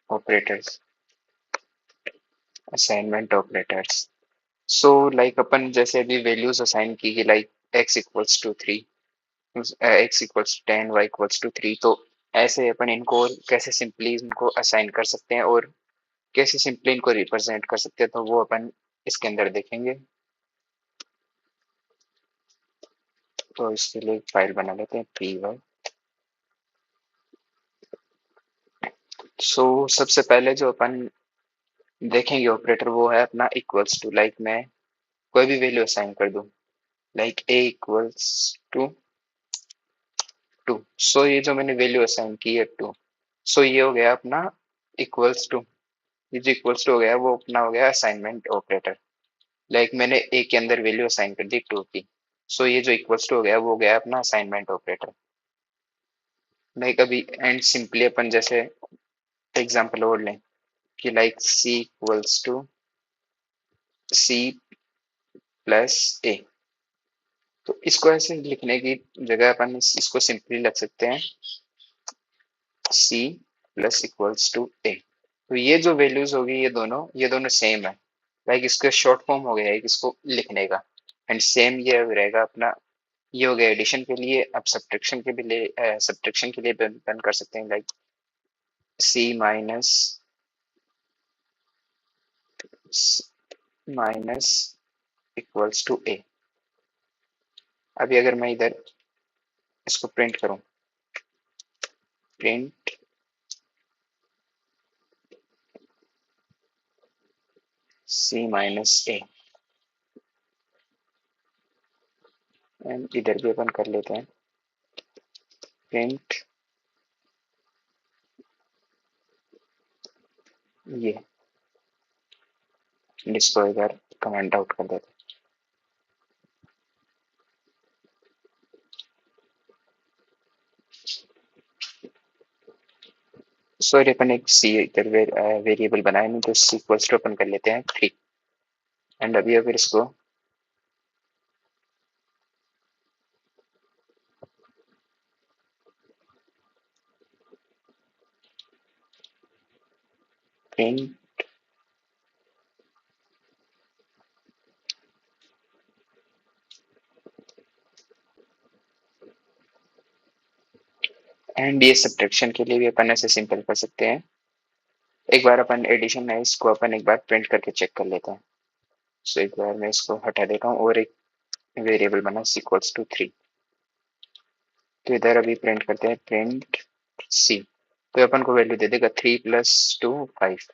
operators, assignment operators. So like अपन जैसे अभी वैल्यूज असाइन की कि like x equals to 3, x equals to 10, y equals to 3। तो ऐसे अपन इनको कैसे सिंपली इनको असाइन कर सकते हैं और कैसे सिंपली इनको रिप्रेजेंट कर सकते हैं, तो वो अपन इसके अंदर देखेंगे। तो इसके लिए फाइल बना लेते हैं py। सो सबसे पहले जो अपन देखेंगे ऑपरेटर वो है अपना इक्वल्स टू। लाइक मैं कोई भी वैल्यू असाइन कर दूं, लाइक a इक्वल्स टू 2। सो ये जो मैंने वैल्यू असाइन की है 2, सो ये हो गया अपना इक्वल्स टू। ये जो इक्वल्स टू हो गया वो अपना हो गया असाइनमेंट ऑपरेटर। लाइक मैंने a के अंदर वैल्यू असाइन कर दी 2 की, सो ये जो इक्वल्स टू हो गया वो हो गया अपना असाइनमेंट ऑपरेटर। लाइक अभी एंड सिंपली अपन जैसे एग्जांपल और लें कि like c equals to C plus A. तो इसको ऐसे लिखने की जगह अपन इसको सिंपली लिख सकते हैं सी प्लस इक्वल्स टू ए। तो ये जो वैल्यूज होगी ये दोनों सेम है। लाइक इसका शॉर्ट फॉर्म हो गया है इसको लिखने का। एंड सेम ये रहेगा अपना। ये हो गया एडिशन के लिए। अब सब्ट्रैक्शन के लिए अपन कर सकते हैं like C minus equals to A. अभी अगर मैं इधर इसको प्रिंट करूं, print C minus A, and इधर भी अपन कर लेते हैं प्रिंट ये, इसको इधर कमेंट आउट कर देते हैं। सॉरी अपन एक सी इधर वेरिएबल बनाया नहीं, तो सी इक्वल्स टू अपन कर लेते हैं 3। एंड अभी अगर इसको प्रिंट एंड ये सब्ट्रैक्शन के लिए भी अपन ऐसे सिंपल कर सकते हैं। एक बार अपन एडिशन है इसको अपन एक बार प्रिंट करके चेक कर लेते हैं। सो एक बार मैं इसको हटा देता हूँ और एक वेरिएबल बना सी इक्वल्स टू 3। तो इधर अभी प्रिंट करते हैं प्रिंट सी। तो अपन को वैल्यू दे देगा 3 प्लस 2 5।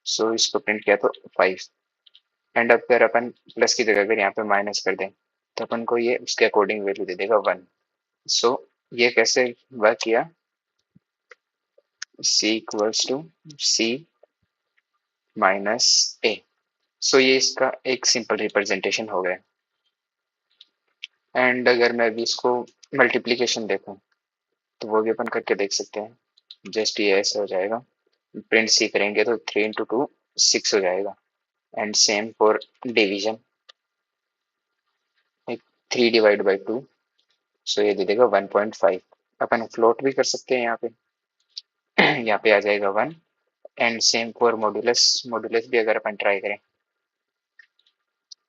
सो इसको प्रिंट किया तो 5। एंड अब अगर अपन प्लस की जगह अगर यहाँ पे माइनस कर दें तो अपन को ये उसके अकॉर्डिंग वैल्यू दे देगा 1। सो ये कैसे वर्क किया, सी इक्वल्स टू सी माइनस ए। सो ये इसका एक सिंपल रिप्रेजेंटेशन हो गया। एंड अगर मैं अभी इसको मल्टीप्लीकेशन देखूं तो वो भी अपन करके देख सकते हैं। जस्ट ये ऐसे हो जाएगा, प्रिंट सी करेंगे तो 3 इंटू 2 6 हो जाएगा। And same for division, 3 divide by 2, सो ये दे देगा 1.5। अपन फ्लोट भी कर सकते हैं यहाँ पे यहाँ पे आ जाएगा 1। And same for modulus, modulus भी अगर अपन ट्राई करें,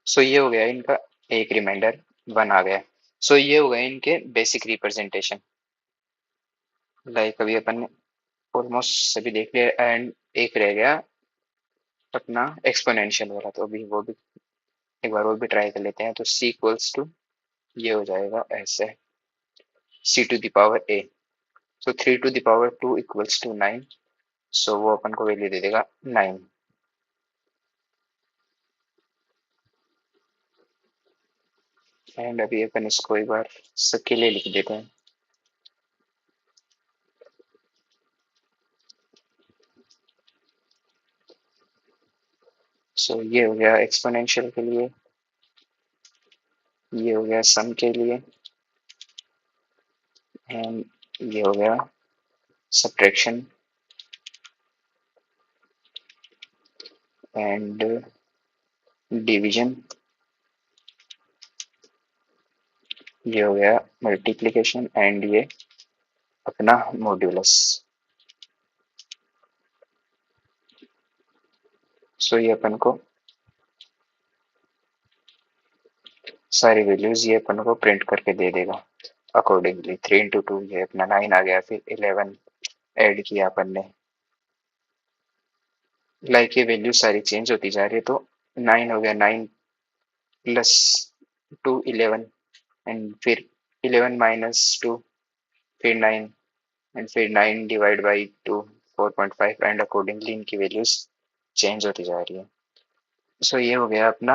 सो ये हो गया इनका एक रिमाइंडर 1 आ गया। सो ये हो गए इनके बेसिक रिप्रेजेंटेशन। लाइक अभी अपन ने ऑलमोस्ट सभी देख लिया। एंड एक रह गया अपना एक्सपोनेंशियल वाला, तो अभी वो भी एक बार वो भी ट्राई कर लेते हैं। तो c इक्वल्स टू ये हो जाएगा ऐसे c to the power a। तो 3 to the power 2 equals to 9। So वो अपन को वैल्यू दे देगा 9। एंड अभी अपन इसको एक बार सबके लिए लिख देते हैं। सो ये हो गया एक्सपोनेंशियल के लिए, ये हो गया सम के लिए, एंड ये हो गया सब्ट्रैक्शन एंड डिवीजन, ये हो गया मल्टीप्लिकेशन, एंड ये अपना मॉड्यूलस। सो ये अपन को सारी वैल्यूज ये अपन को प्रिंट करके दे देगा अकॉर्डिंगली। 3 इंटू 2 ये अपना 9 आ गया, फिर 11 ऐड किया अपन ने। लाइक ये वैल्यू सारी चेंज होती जा रही है। तो 9 हो गया, 9 प्लस 2 11, एंड फिर 11 माइनस 2, फिर 9, एंड फिर 9 डिवाइड बाई 2 4.5। एंड अकॉर्डिंगली इनकी वैल्यूज चेंज होती जा रही है। सो ये हो गया अपना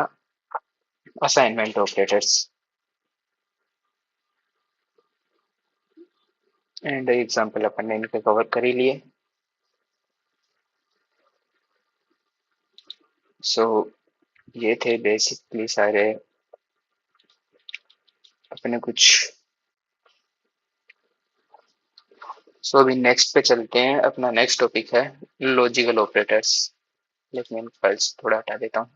असाइनमेंट ऑपरेटर्स। एंड एग्जाम्पल अपन ने इनके कवर कर ही लिए। सो ये थे बेसिकली सारे अपने कुछ। सो अभी नेक्स्ट पे चलते हैं। अपना नेक्स्ट टॉपिक है लॉजिकल ऑपरेटर्स। लेकिन मैं फाइल्स थोड़ा हटा देता हूँ।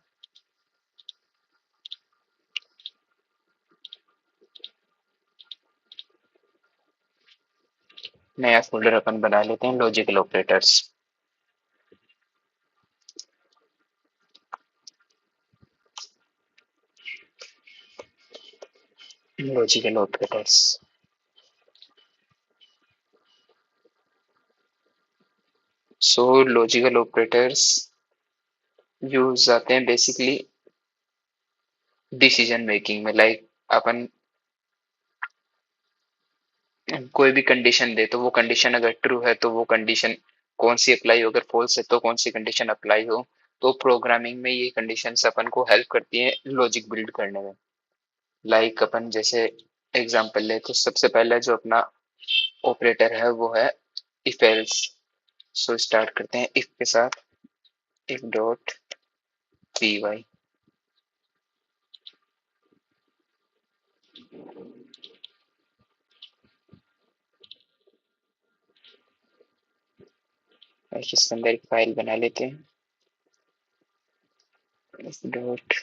नया फोल्डर अपन बना लेते हैं, लॉजिकल ऑपरेटर्स। Logical operators. सो लॉजिकल ऑपरेटर्स यूज आते हैं बेसिकली डिसीजन मेकिंग में। लाइक अपन कोई भी कंडीशन दे तो वो कंडीशन अगर ट्रू है तो वो कंडीशन कौन सी अप्लाई हो, अगर फॉल्स है तो कौन सी कंडीशन अप्लाई हो। तो प्रोग्रामिंग में ये कंडीशंस अपन को हेल्प करती हैं लॉजिक बिल्ड करने में। लाइक अपन जैसे एग्जांपल ले तो सबसे पहले जो अपना ऑपरेटर है वो है इफ एल्स। सो स्टार्ट करते हैं इफ के साथ, इफ डॉट पी वाई। इसके अंदर एक फाइल बना लेते हैं, if dot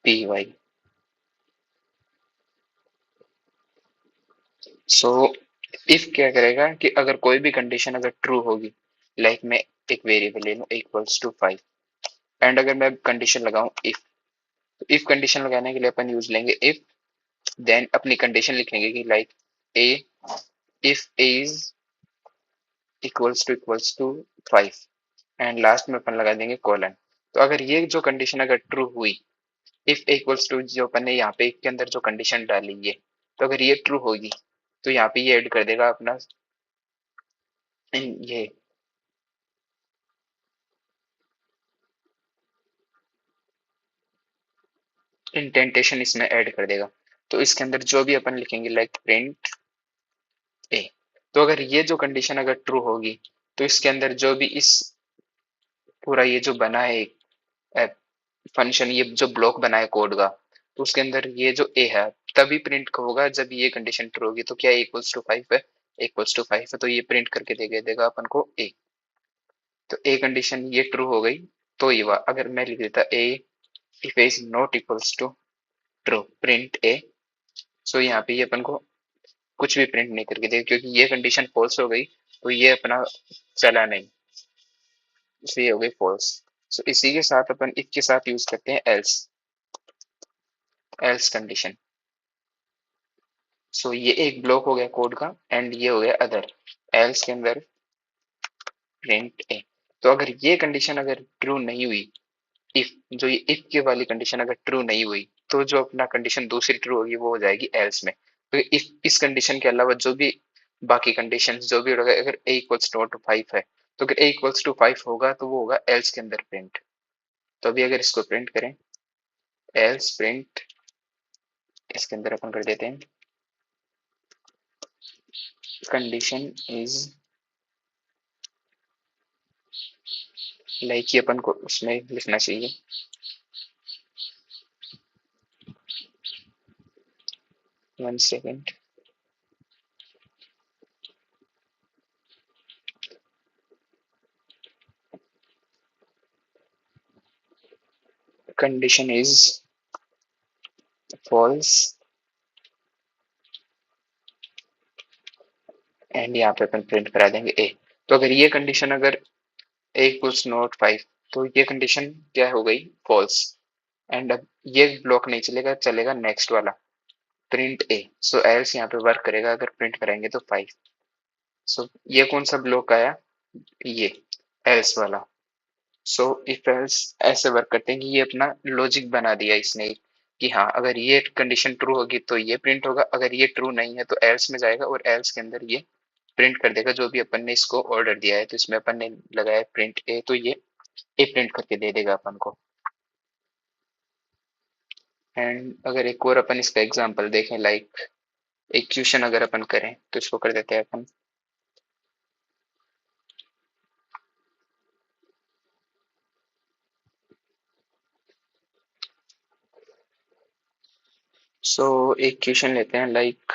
P Y. So if क्या करेगा कि अगर कोई भी कंडीशन अगर ट्रू होगी, लाइक मैं एक वेरिएबल ले लूं इक्वल्स टू 5, एंड अगर मैं कंडीशन लगाऊं इफ, तो इफ कंडीशन लगाने के लिए अपन यूज लेंगे इफ, देन अपनी कंडीशन लिखेंगे कि like A, if A is equals to 5, and last में अपन लगा देंगे कॉलन। तो अगर ये जो कंडीशन अगर ट्रू हुई, इफ इक्वल्स टू जो अपन ने यहाँ पे एक के अंदर जो कंडीशन डाली है, तो अगर ये ट्रू होगी तो यहाँ पे ये ऐड कर देगा अपना ये इंटेंटेशन इसमें ऐड कर देगा। तो इसके अंदर जो भी अपन लिखेंगे लाइक प्रिंट ए, तो अगर ये जो कंडीशन अगर ट्रू होगी तो इसके अंदर जो भी इस पूरा ये जो बना है एक फंक्शन, ये जो ब्लॉक बना है कोड का, तो उसके अंदर ये जो ए है तभी प्रिंट होगा जब ये कंडीशन ट्रू होगी। तो क्या इक्वल्स टू 5 है, इक्वल्स टू 5 है, तो ये प्रिंट करके देगा अपन को ए। तो ए कंडीशन ये ट्रू हो गई तो ये अगर मैं लिख देता A if A is not equals to true print A, so यहाँ पे ये अपन को कुछ भी प्रिंट नहीं करके देगा क्योंकि ये कंडीशन फॉल्स हो गई, तो ये अपना चला नहीं, इसलिए हो गई फॉल्स। सो इसी के साथ अपन इफ के साथ यूज करते हैं एल्स, एल्स कंडीशन। सो ये एक ब्लॉक हो गया कोड का एंड ये हो गया अदर, एल्स के अंदर प्रिंट ए। तो अगर ये कंडीशन अगर ट्रू नहीं हुई, इफ जो ये इफ के वाली कंडीशन अगर ट्रू नहीं हुई, तो जो अपना कंडीशन दूसरी ट्रू होगी वो हो जाएगी एल्स में। तो इफ इस कंडीशन के अलावा जो भी बाकी कंडीशन जो भी होगा, अगर ए इक्वल्स टू 5 है, तो अगर ए इक्वल्स टू 5 होगा तो वो होगा एल्स के अंदर प्रिंट। तो अभी अगर इसको प्रिंट करें एल्स प्रिंट, इसके अंदर अपन कर देते हैं कंडीशन इज लाइक, ये अपन को उसमें लिखना चाहिए 1 second. Condition is false and यहाँ पे अपन प्रिंट करा देंगे ए। तो अगर ये कंडीशन अगर ए इक्वल्स नॉट 5, तो ये कंडीशन क्या हो गई फॉल्स, एंड अब ये ब्लॉक नहीं चलेगा, चलेगा नेक्स्ट वाला प्रिंट ए। सो एल्स यहाँ पे वर्क करेगा अगर प्रिंट करेंगे तो 5। सो ये कौन सा ब्लॉक आया, ये एल्स वाला। सो इफ एल्स ऐसे वर्क करते हैं कि ये अपना लॉजिक बना दिया इसने कि हाँ अगर ये कंडीशन ट्रू होगी तो ये प्रिंट होगा, अगर ये ट्रू नहीं है तो एल्स में जाएगा और एल्स के अंदर ये प्रिंट कर देगा जो भी अपन ने इसको ऑर्डर दिया है। तो इसमें अपन ने लगाया प्रिंट ए, तो ये ए प्रिंट करके दे देगा अपन को। एंड अगर एक और अपन इसका एग्जांपल देखें लाइक इक्वेशन अगर अपन करें तो इसको कर देते हैं अपन सो एक क्वेश्चन लेते हैं लाइक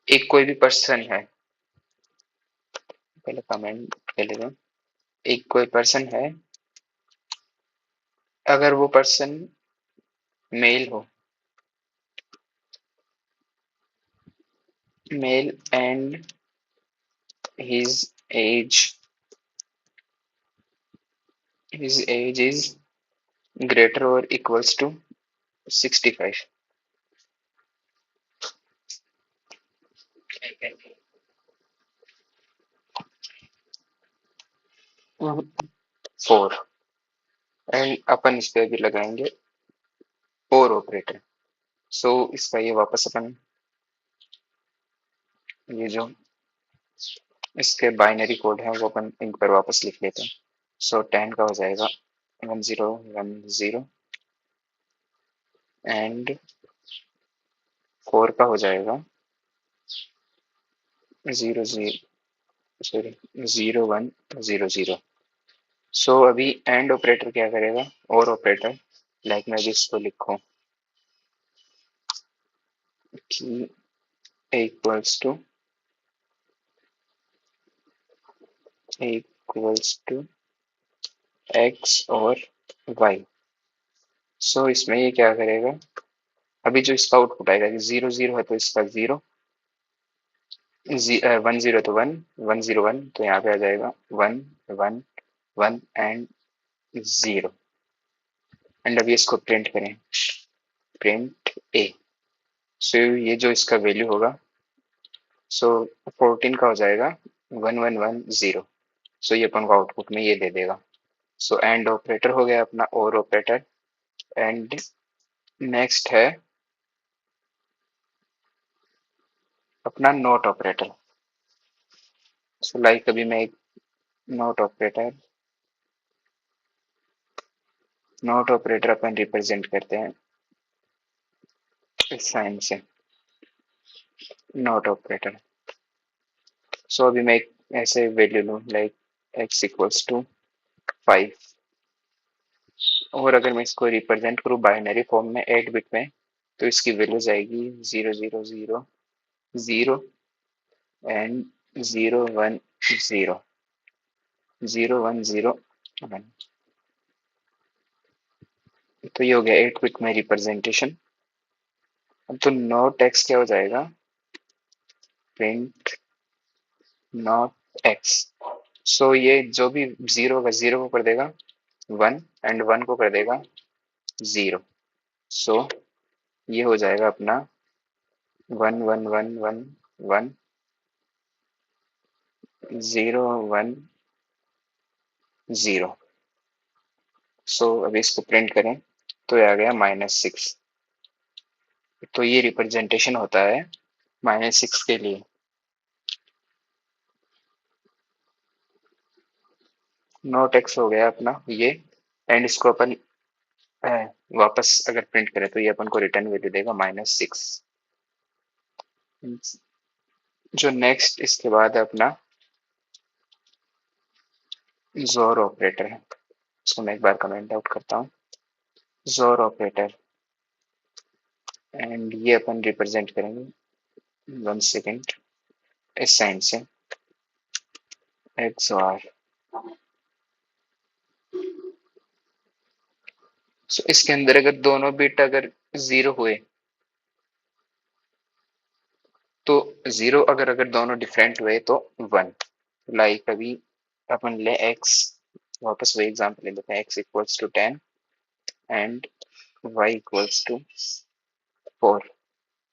एक कोई भी पर्सन है, पहले कमेंट ले लेते हैं, एक कोई पर्सन है, अगर वो पर्सन मेल हो male and his age is greater or equals to 65. 4 and अपन इस पे भी लगाएंगे और ऑपरेटर। सो इसका ये वापस अपन ये जो इसके बाइनरी कोड है वो अपन इन पर वापस लिख लेते हैं। सो 10 का हो जाएगा 1010 एंड 4 का हो जाएगा 0100। सो अभी एंड ऑपरेटर क्या करेगा, और ऑपरेटर लाइक मैं भी इसको लिखूं कि इक्वल्स टू एक्स और वाई। सो इसमें ये क्या करेगा, अभी जो इसका आउटपुट आएगा कि 00 है तो इसका 0, 10 तो 1, 101 तो यहाँ पे आ जाएगा 1 1 1 एंड 0। एंड अभी इसको प्रिंट करें, प्रिंट ए। सो ये जो इसका वैल्यू होगा, सो 14 का हो जाएगा 1110। सो ये अपन को आउटपुट में ये दे देगा। सो एंड ऑपरेटर हो गया अपना और ऑपरेटर। एंड नेक्स्ट है अपना नॉट ऑपरेटर। सो लाइक अभी मैं एक नॉट ऑपरेटर अपन रिप्रेजेंट करते हैं इस साइन से, नॉट ऑपरेटर। सो अभी मैं एक ऐसे वैल्यू लूँ लाइक x इक्वल्स टू 5, और अगर मैं इसको रिप्रेजेंट करूँ बाइनरी फॉर्म में 8 बिट में, तो इसकी वैल्यू जाएगी 0000 एंड 0101। तो ये हो गया 8 बिट में रिप्रेजेंटेशन। अब तो नॉट एक्स क्या हो जाएगा, प्रिंट नॉट एक्स। सो ये जो भी 0 होगा 0 को कर देगा 1 एंड 1 को कर देगा 0। सो ये हो जाएगा अपना 111110। सो अभी इसको प्रिंट करें तो ये आ गया -6। तो ये रिप्रेजेंटेशन होता है -6 के लिए। नॉट एक्स हो गया अपना ये। एंड इसको अपन वापस अगर प्रिंट करें तो ये अपन को रिटर्न वैल्यू देगा -6। जो नेक्स्ट इसके बाद है अपना जोर ऑपरेटर है, इसको मैं एक बार कमेंट आउट करता हूँ, जोर ऑपरेटर। एंड ये अपन रिप्रेजेंट करेंगे 1 सेकेंड इस साइन से XOR। सो इसके अंदर अगर दोनों बिट अगर 0 हुए तो 0, अगर दोनों डिफरेंट हुए तो 1। लाइक अभी अपन ले x, वापस वही एग्जांपल ले लेते हैं, x equals to 10 and y equals to 4।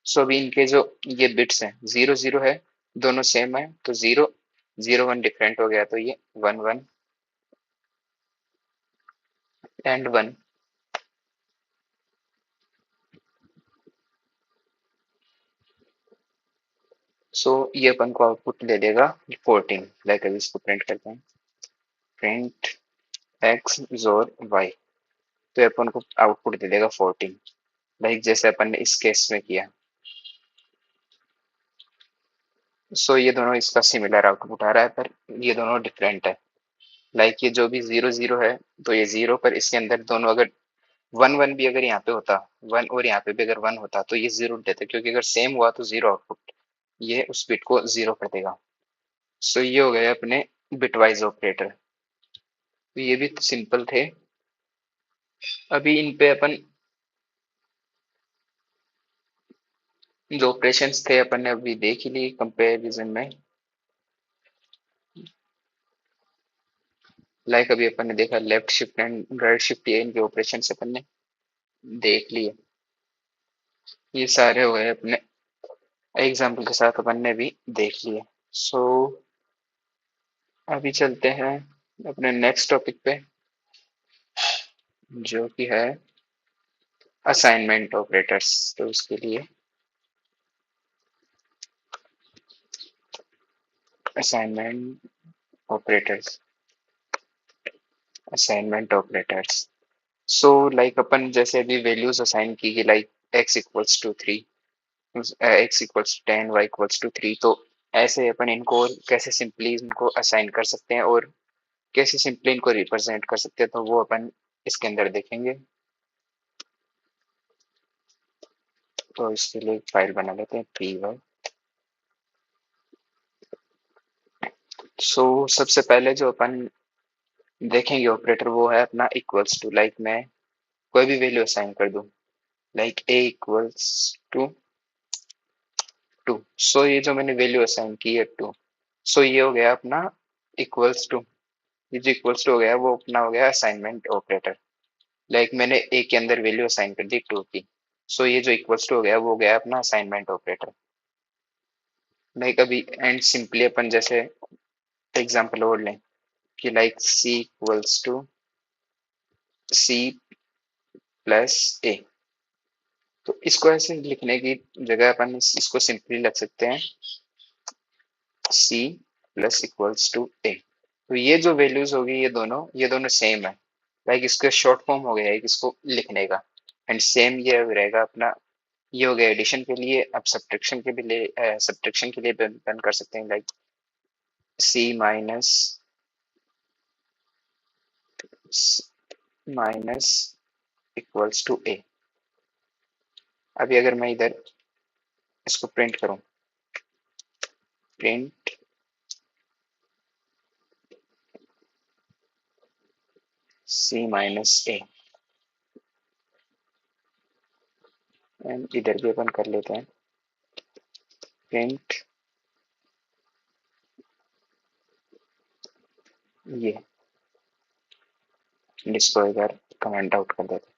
So अभी इनके जो ये बिट्स हैं 0 0 है, दोनों सेम है, तो 0 0 1 डिफरेंट हो गया तो ये 1 1 एंड 1। सो ये अपन को आउटपुट दे देगा 14। लाइक अभी इसको प्रिंट करते हैं, प्रिंट x जोर y। तो ये अपन को आउटपुट दे देगा 14, लाइक जैसे अपन ने इस केस में किया। सो ये दोनों इसका सिमिलर आउटपुट आ रहा है, पर ये दोनों डिफरेंट है। लाइक ये जो भी 0 0 है तो ये 0, पर इसके अंदर दोनों अगर 1 1 भी अगर यहाँ पे होता 1 और यहाँ पे भी अगर 1 होता तो ये 0 देता, क्योंकि अगर सेम हुआ तो 0 आउटपुट, ये उस बिट को 0 कर देगा। सो ये हो गए अपने बिटवाइज ऑपरेटर। तो ये भी सिंपल थे। अभी इन पे अपन जो ऑपरेशंस थे अपन ने अभी देख ही लिए कंपैरिजन में। लाइक अभी अपन ने देखा left shift and right shift, ये इनके ऑपरेशन अपन ने देख लिए। ये सारे हो गए अपने एग्जाम्पल के साथ अपन ने भी देख लिए। सो अभी चलते हैं अपने नेक्स्ट टॉपिक पे, जो कि है असाइनमेंट ऑपरेटर्स। तो उसके लिए assignment operators, assignment operators. So like अपन जैसे अभी वैल्यूज असाइन की कि लाइक x=3, x=10, y=3, तो ऐसे अपन इनको कैसे सिंपली इनको असाइन कर सकते हैं और कैसे सिंपली इनको रिप्रेजेंट कर सकते हैं, तो वो अपन इसके अंदर देखेंगे। तो इसके लिए एक फाइल बना लेते हैं py। सो सबसे पहले जो अपन देखेंगे ऑपरेटर वो है अपना इक्वल्स टू। लाइक मैं कोई भी वैल्यू असाइन कर दूं, लाइक a=2। सो ये जो मैंने वैल्यू असाइन की है 2, सो ये हो गया अपना इक्वल्स टू। ये जो इक्वल्स टू हो गया वो अपना हो गया असाइनमेंट ऑपरेटर। लाइक मैंने a के अंदर वैल्यू असाइन कर दी 2 की, सो ये जो इक्वल्स टू हो गया वो हो गया अपना असाइनमेंट ऑपरेटर। लाइक अभी एंड सिंपली अपन जैसे एग्जांपल और लें कि लाइक c प्लस a। तो इसको ऐसे लिखने की जगह अपन इसको सिंपली लिख सकते हैं c plus equals to a। तो ये जो वैल्यूज होगी ये दोनों सेम है। लाइक इसका शॉर्ट फॉर्म हो गया है इसको लिखने का, एंड सेम ये रहेगा अपना। ये हो गया एडिशन के लिए। अब सब्ट्रैक्शन के लिए अपन कर सकते हैं like c minus equals to a। अभी अगर मैं इधर इसको प्रिंट करूं, print c minus a, and इधर भी अपन कर लेते हैं प्रिंट ये, इसको इधर कमेंट आउट कर देते हैं।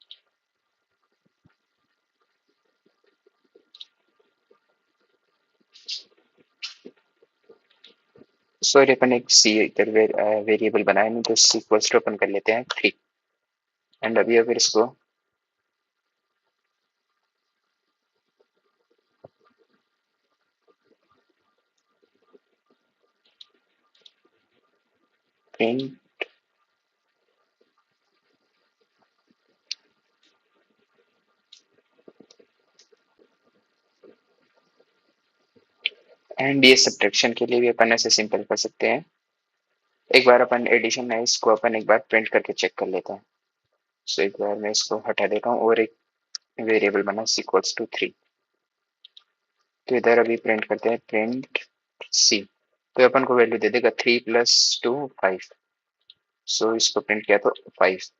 सॉरी अपन एक सी इधर वेरिएबल बनाया नहीं, तो सी इक्वल्स टू अपन कर लेते हैं 3। एंड अभी अगर इसको प्रिंट एंड ये सब्ट्रैक्शन के लिए भी अपन ऐसे सिंपल कर सकते हैं। एक बार अपन एडिशन है इसको अपन एक बार प्रिंट करके चेक कर लेते हैं। सो एक बार मैं इसको हटा देता हूँ और एक वेरिएबल बना इक्वल्स टू 3। तो इधर अभी प्रिंट करते हैं प्रिंट सी, तो अपन को वैल्यू दे देगा 3 + 2 5। सो इसको प्रिंट किया तो 5।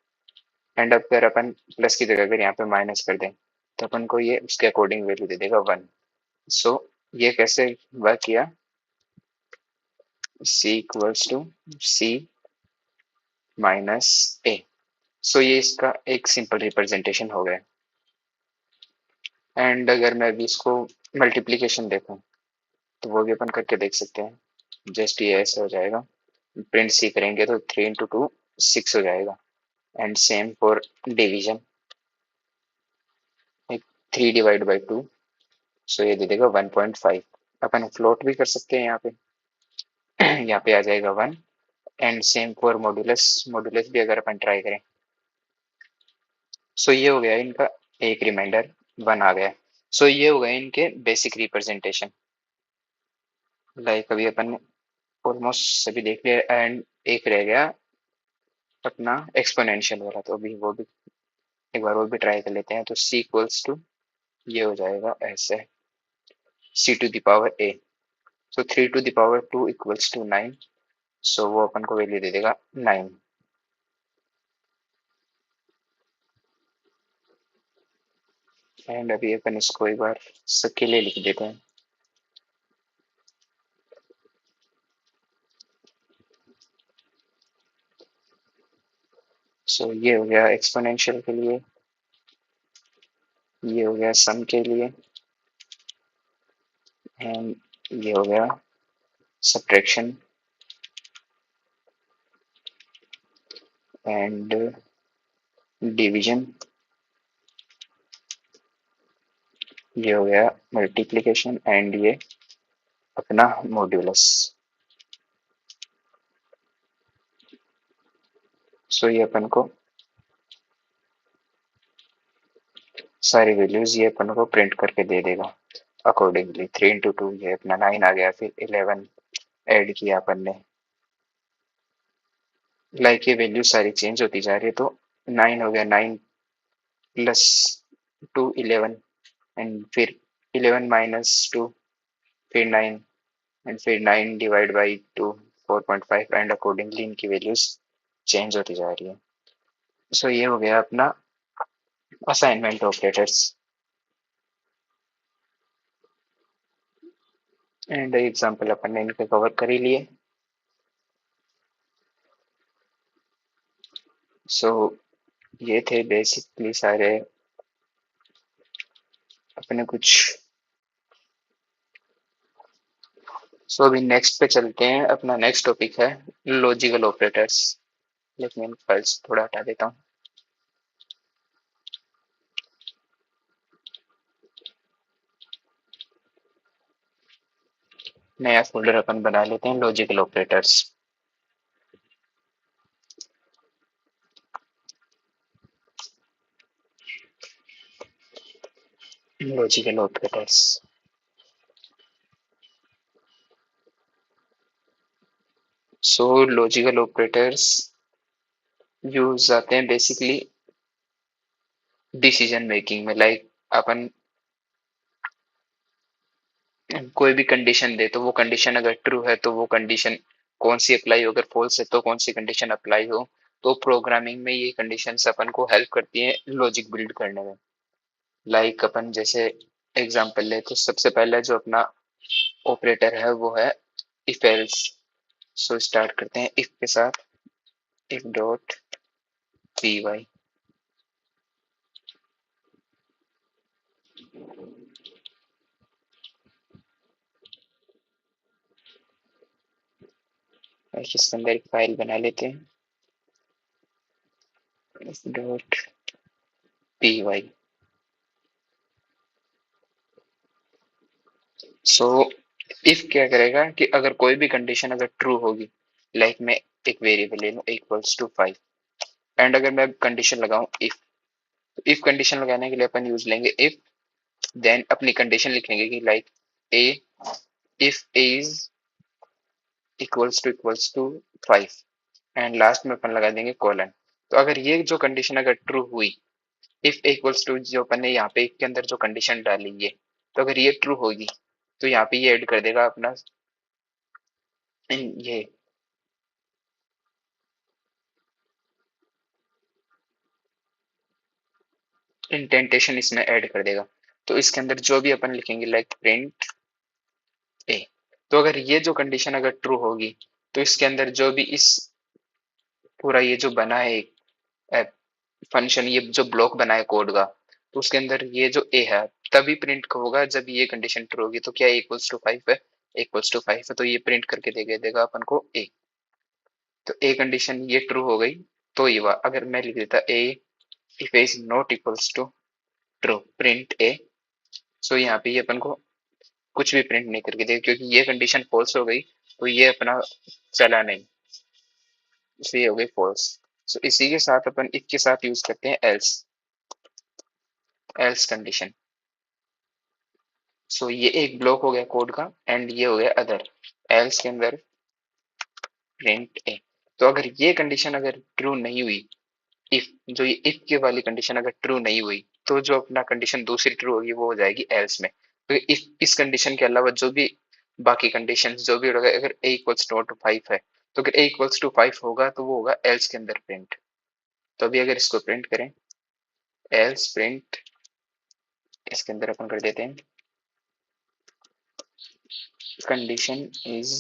एंड अब अगर अपन प्लस की जगह अगर यहाँ पे माइनस कर दें तो अपन को ये उसके अकॉर्डिंग वैल्यू दे देगा 1। सो ये कैसे वर्क किया, c=c माइनस a। सो ये इसका एक सिंपल रिप्रेजेंटेशन हो गया। एंड अगर मैं अभी इसको मल्टीप्लीकेशन देखूं तो वो भी अपन करके देख सकते हैं। जस्ट ये ऐसे हो जाएगा, प्रिंट सी करेंगे तो 3 × 2 6 हो जाएगा। एंड सेम फॉर डिवीजन, 3/2, सो ये दे देगा 1.5। अपन फ्लोट भी कर सकते हैं यहाँ पे यहाँ पे आ जाएगा 1। And same for modulus, modulus भी अगर अपन ट्राई करें, सो ये हो गया इनका एक रिमाइंडर 1 आ गया। सो ये हो गए इनके बेसिक रिप्रेजेंटेशन। लाइक अभी अपन ऑलमोस्ट सभी देख लिया, एंड एक रह गया अपना एक्सपोनेंशियल वाला, तो अभी वो भी एक बार वो भी ट्राई कर लेते हैं। तो c=, ये हो जाएगा ऐसे c⁴ a। सो 3⁴ = 9। सो वो अपन को वैल्यू दे देगा 9। एंड अभी अपन इसको एक बार सबके लिए लिख देते हैं। सो ये हो गया एक्सपोनेंशियल के लिए, ये हो गया सम के लिए, एंड ये हो गया सब्ट्रैक्शन एंड डिवीजन, ये हो गया मल्टीप्लिकेशन एंड ये अपना मॉड्यूलस। सो ये अपन को सारी वैल्यूज ये अपन को प्रिंट करके दे देगा अकॉर्डिंगली। 3 इंटू 2 ये अपना 9 आ गया, फिर 11 ऐड किया अपन ने, लाइक ये वैल्यू सारी चेंज होती जा रही है। तो 9 हो गया, 9 प्लस 2 11, एंड फिर 11 माइनस 2, फिर 9, एंड फिर 9 डिवाइड बाई 2 4.5, एंड अकॉर्डिंगली इनकी वैल्यूज चेंज होती जा रही है। सो ये हो गया अपना असाइनमेंट ऑपरेटर्स। एंड एग्जाम्पल अपन ने इनके कवर कर ही लिए। सो ये थे बेसिकली सारे अपने कुछ। सो अभी नेक्स्ट पे चलते हैं। अपना नेक्स्ट टॉपिक है लॉजिकल ऑपरेटर्स। लेकिन इन फाइल्स थोड़ा हटा देता हूँ। नया फोल्डर अपन बना लेते हैं लॉजिकल ऑपरेटर्स। Logical operators. सो लॉजिकल ऑपरेटर्स यूज आते हैं बेसिकली डिसीजन मेकिंग में। लाइक अपन कोई भी कंडीशन दे तो वो कंडीशन अगर ट्रू है तो वो कंडीशन कौन सी अप्लाई हो, अगर फॉल्स है तो कौन सी कंडीशन अप्लाई हो। तो प्रोग्रामिंग में ये कंडीशंस अपन को हेल्प करती है लॉजिक बिल्ड करने में। लाइक अपन जैसे एग्जांपल ले तो सबसे पहले जो अपना ऑपरेटर है वो है इफ एल्स। सो स्टार्ट करते हैं इफ के साथ, इफ डॉट पी वाई। इसके अंदर एक फाइल बना लेते हैं if dot P Y. So if क्या करेगा कि अगर कोई भी कंडीशन अगर ट्रू होगी, लाइक मैं एक वेरिएबल ले लूं इक्वल्स टू 5, एंड अगर मैं कंडीशन लगाऊं इफ, तो इफ कंडीशन लगाने के लिए अपन यूज लेंगे इफ, देन अपनी कंडीशन लिख लेंगे कि like A, if A is equals to 5, and last में अपन लगा देंगे कॉलन। तो अगर ये जो कंडीशन अगर ट्रू हुई, इफ इक्वल्स टू जो अपन ने यहाँ पे के अंदर जो कंडीशन डाली है, तो अगर ये ट्रू होगी तो यहाँ पे ये ऐड कर देगा अपना ये इंटेंटेशन इसमें ऐड कर देगा। तो इसके अंदर जो भी अपन लिखेंगे लाइक प्रिंट ए, तो अगर ये जो कंडीशन अगर ट्रू होगी तो इसके अंदर जो भी इस पूरा ये जो बना है एक फंक्शन, ये जो ब्लॉक बना है कोड का, तो उसके अंदर ये जो ए है तभी प्रिंट होगा जब ये कंडीशन ट्रू होगी। तो क्या इक्वल्स टू 5 है, इक्वल्स टू 5 है, तो ये प्रिंट करके देगा अपन को ए। तो ए कंडीशन ये ट्रू हो गई तो ये हुआ। अगर मैं लिख देता A if A is not equals to true print A, so यहाँ पे ये अपन को कुछ भी प्रिंट नहीं करके देगा क्योंकि ये कंडीशन फॉल्स हो गई, तो ये अपना चला नहीं, इसलिए हो गई फॉल्स। सो इसी के साथ अपन इफ के साथ यूज करते हैं एल्स, एल्स कंडीशन। सो ये एक ब्लॉक हो गया कोड का, एंड ये हो गया अदर, एल्स के अंदर प्रिंट ए। तो अगर ये कंडीशन अगर ट्रू नहीं हुई, इफ जो ये इफ के वाली कंडीशन अगर ट्रू नहीं हुई, तो जो अपना कंडीशन दूसरी ट्रू होगी वो हो जाएगी एल्स में। तो इफ इस कंडीशन के अलावा जो भी बाकी कंडीशन जो भी होगा, अगर ए इक्वल्स टू 5 है, तो अगर ए इक्वल्स टू 5 होगा तो वो होगा एल्स के अंदर प्रिंट। तो अभी अगर इसको प्रिंट करें एल्स प्रिंट इसके अंदर अपन कर देते हैं कंडीशन इज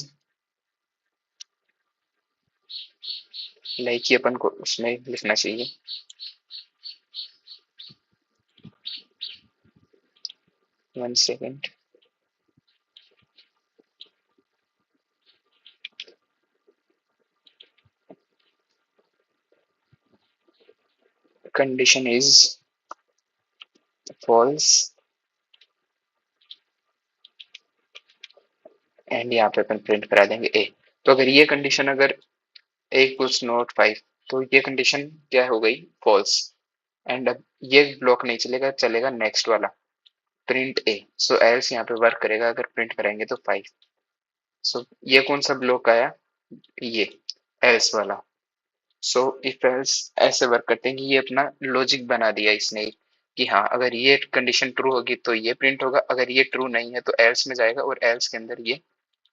लाइक, ये अपन को उसमें लिखना चाहिए 1 second. Condition is false and यहाँ पे अपन प्रिंट करा देंगे ए। तो अगर ये कंडीशन अगर ए इक्वल्स नॉट 5, तो ये कंडीशन क्या हो गई, फॉल्स। एंड अब ये ब्लॉक नहीं चलेगा, चलेगा नेक्स्ट वाला प्रिंट ए। सो एल्स यहाँ पे वर्क करेगा अगर प्रिंट कराएंगे तो 5। सो ये कौन सा ब्लॉक आया, ये एल्स वाला। सो इफ एल्स ऐसे वर्क करते हैं कि ये अपना लॉजिक बना दिया इसने कि हाँ अगर ये कंडीशन ट्रू होगी तो ये प्रिंट होगा, अगर ये ट्रू नहीं है तो एल्स में जाएगा और एल्स के अंदर ये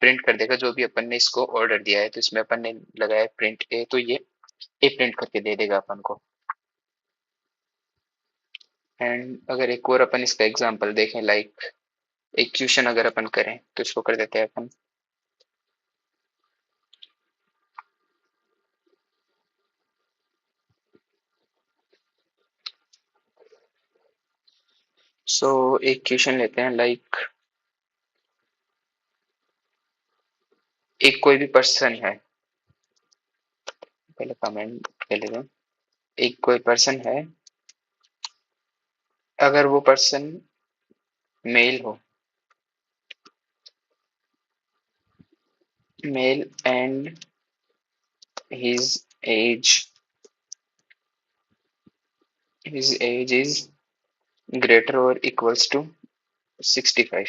प्रिंट कर देगा जो भी अपन ने इसको ऑर्डर दिया है। तो इसमें अपन ने लगाया प्रिंट ए, तो ये ए प्रिंट करके दे देगा अपन को। एंड अगर एक और अपन इसका एग्जांपल देखें, लाइक एक क्वेश्चन अगर अपन करें तो इसको कर देते हैं अपन सो एक क्वेश्चन लेते हैं, लाइक एक कोई भी पर्सन है, पहले कमेंट ले लेते हैं। एक कोई पर्सन है, अगर वो पर्सन मेल हो, male and his age his age is greater or equals to 65,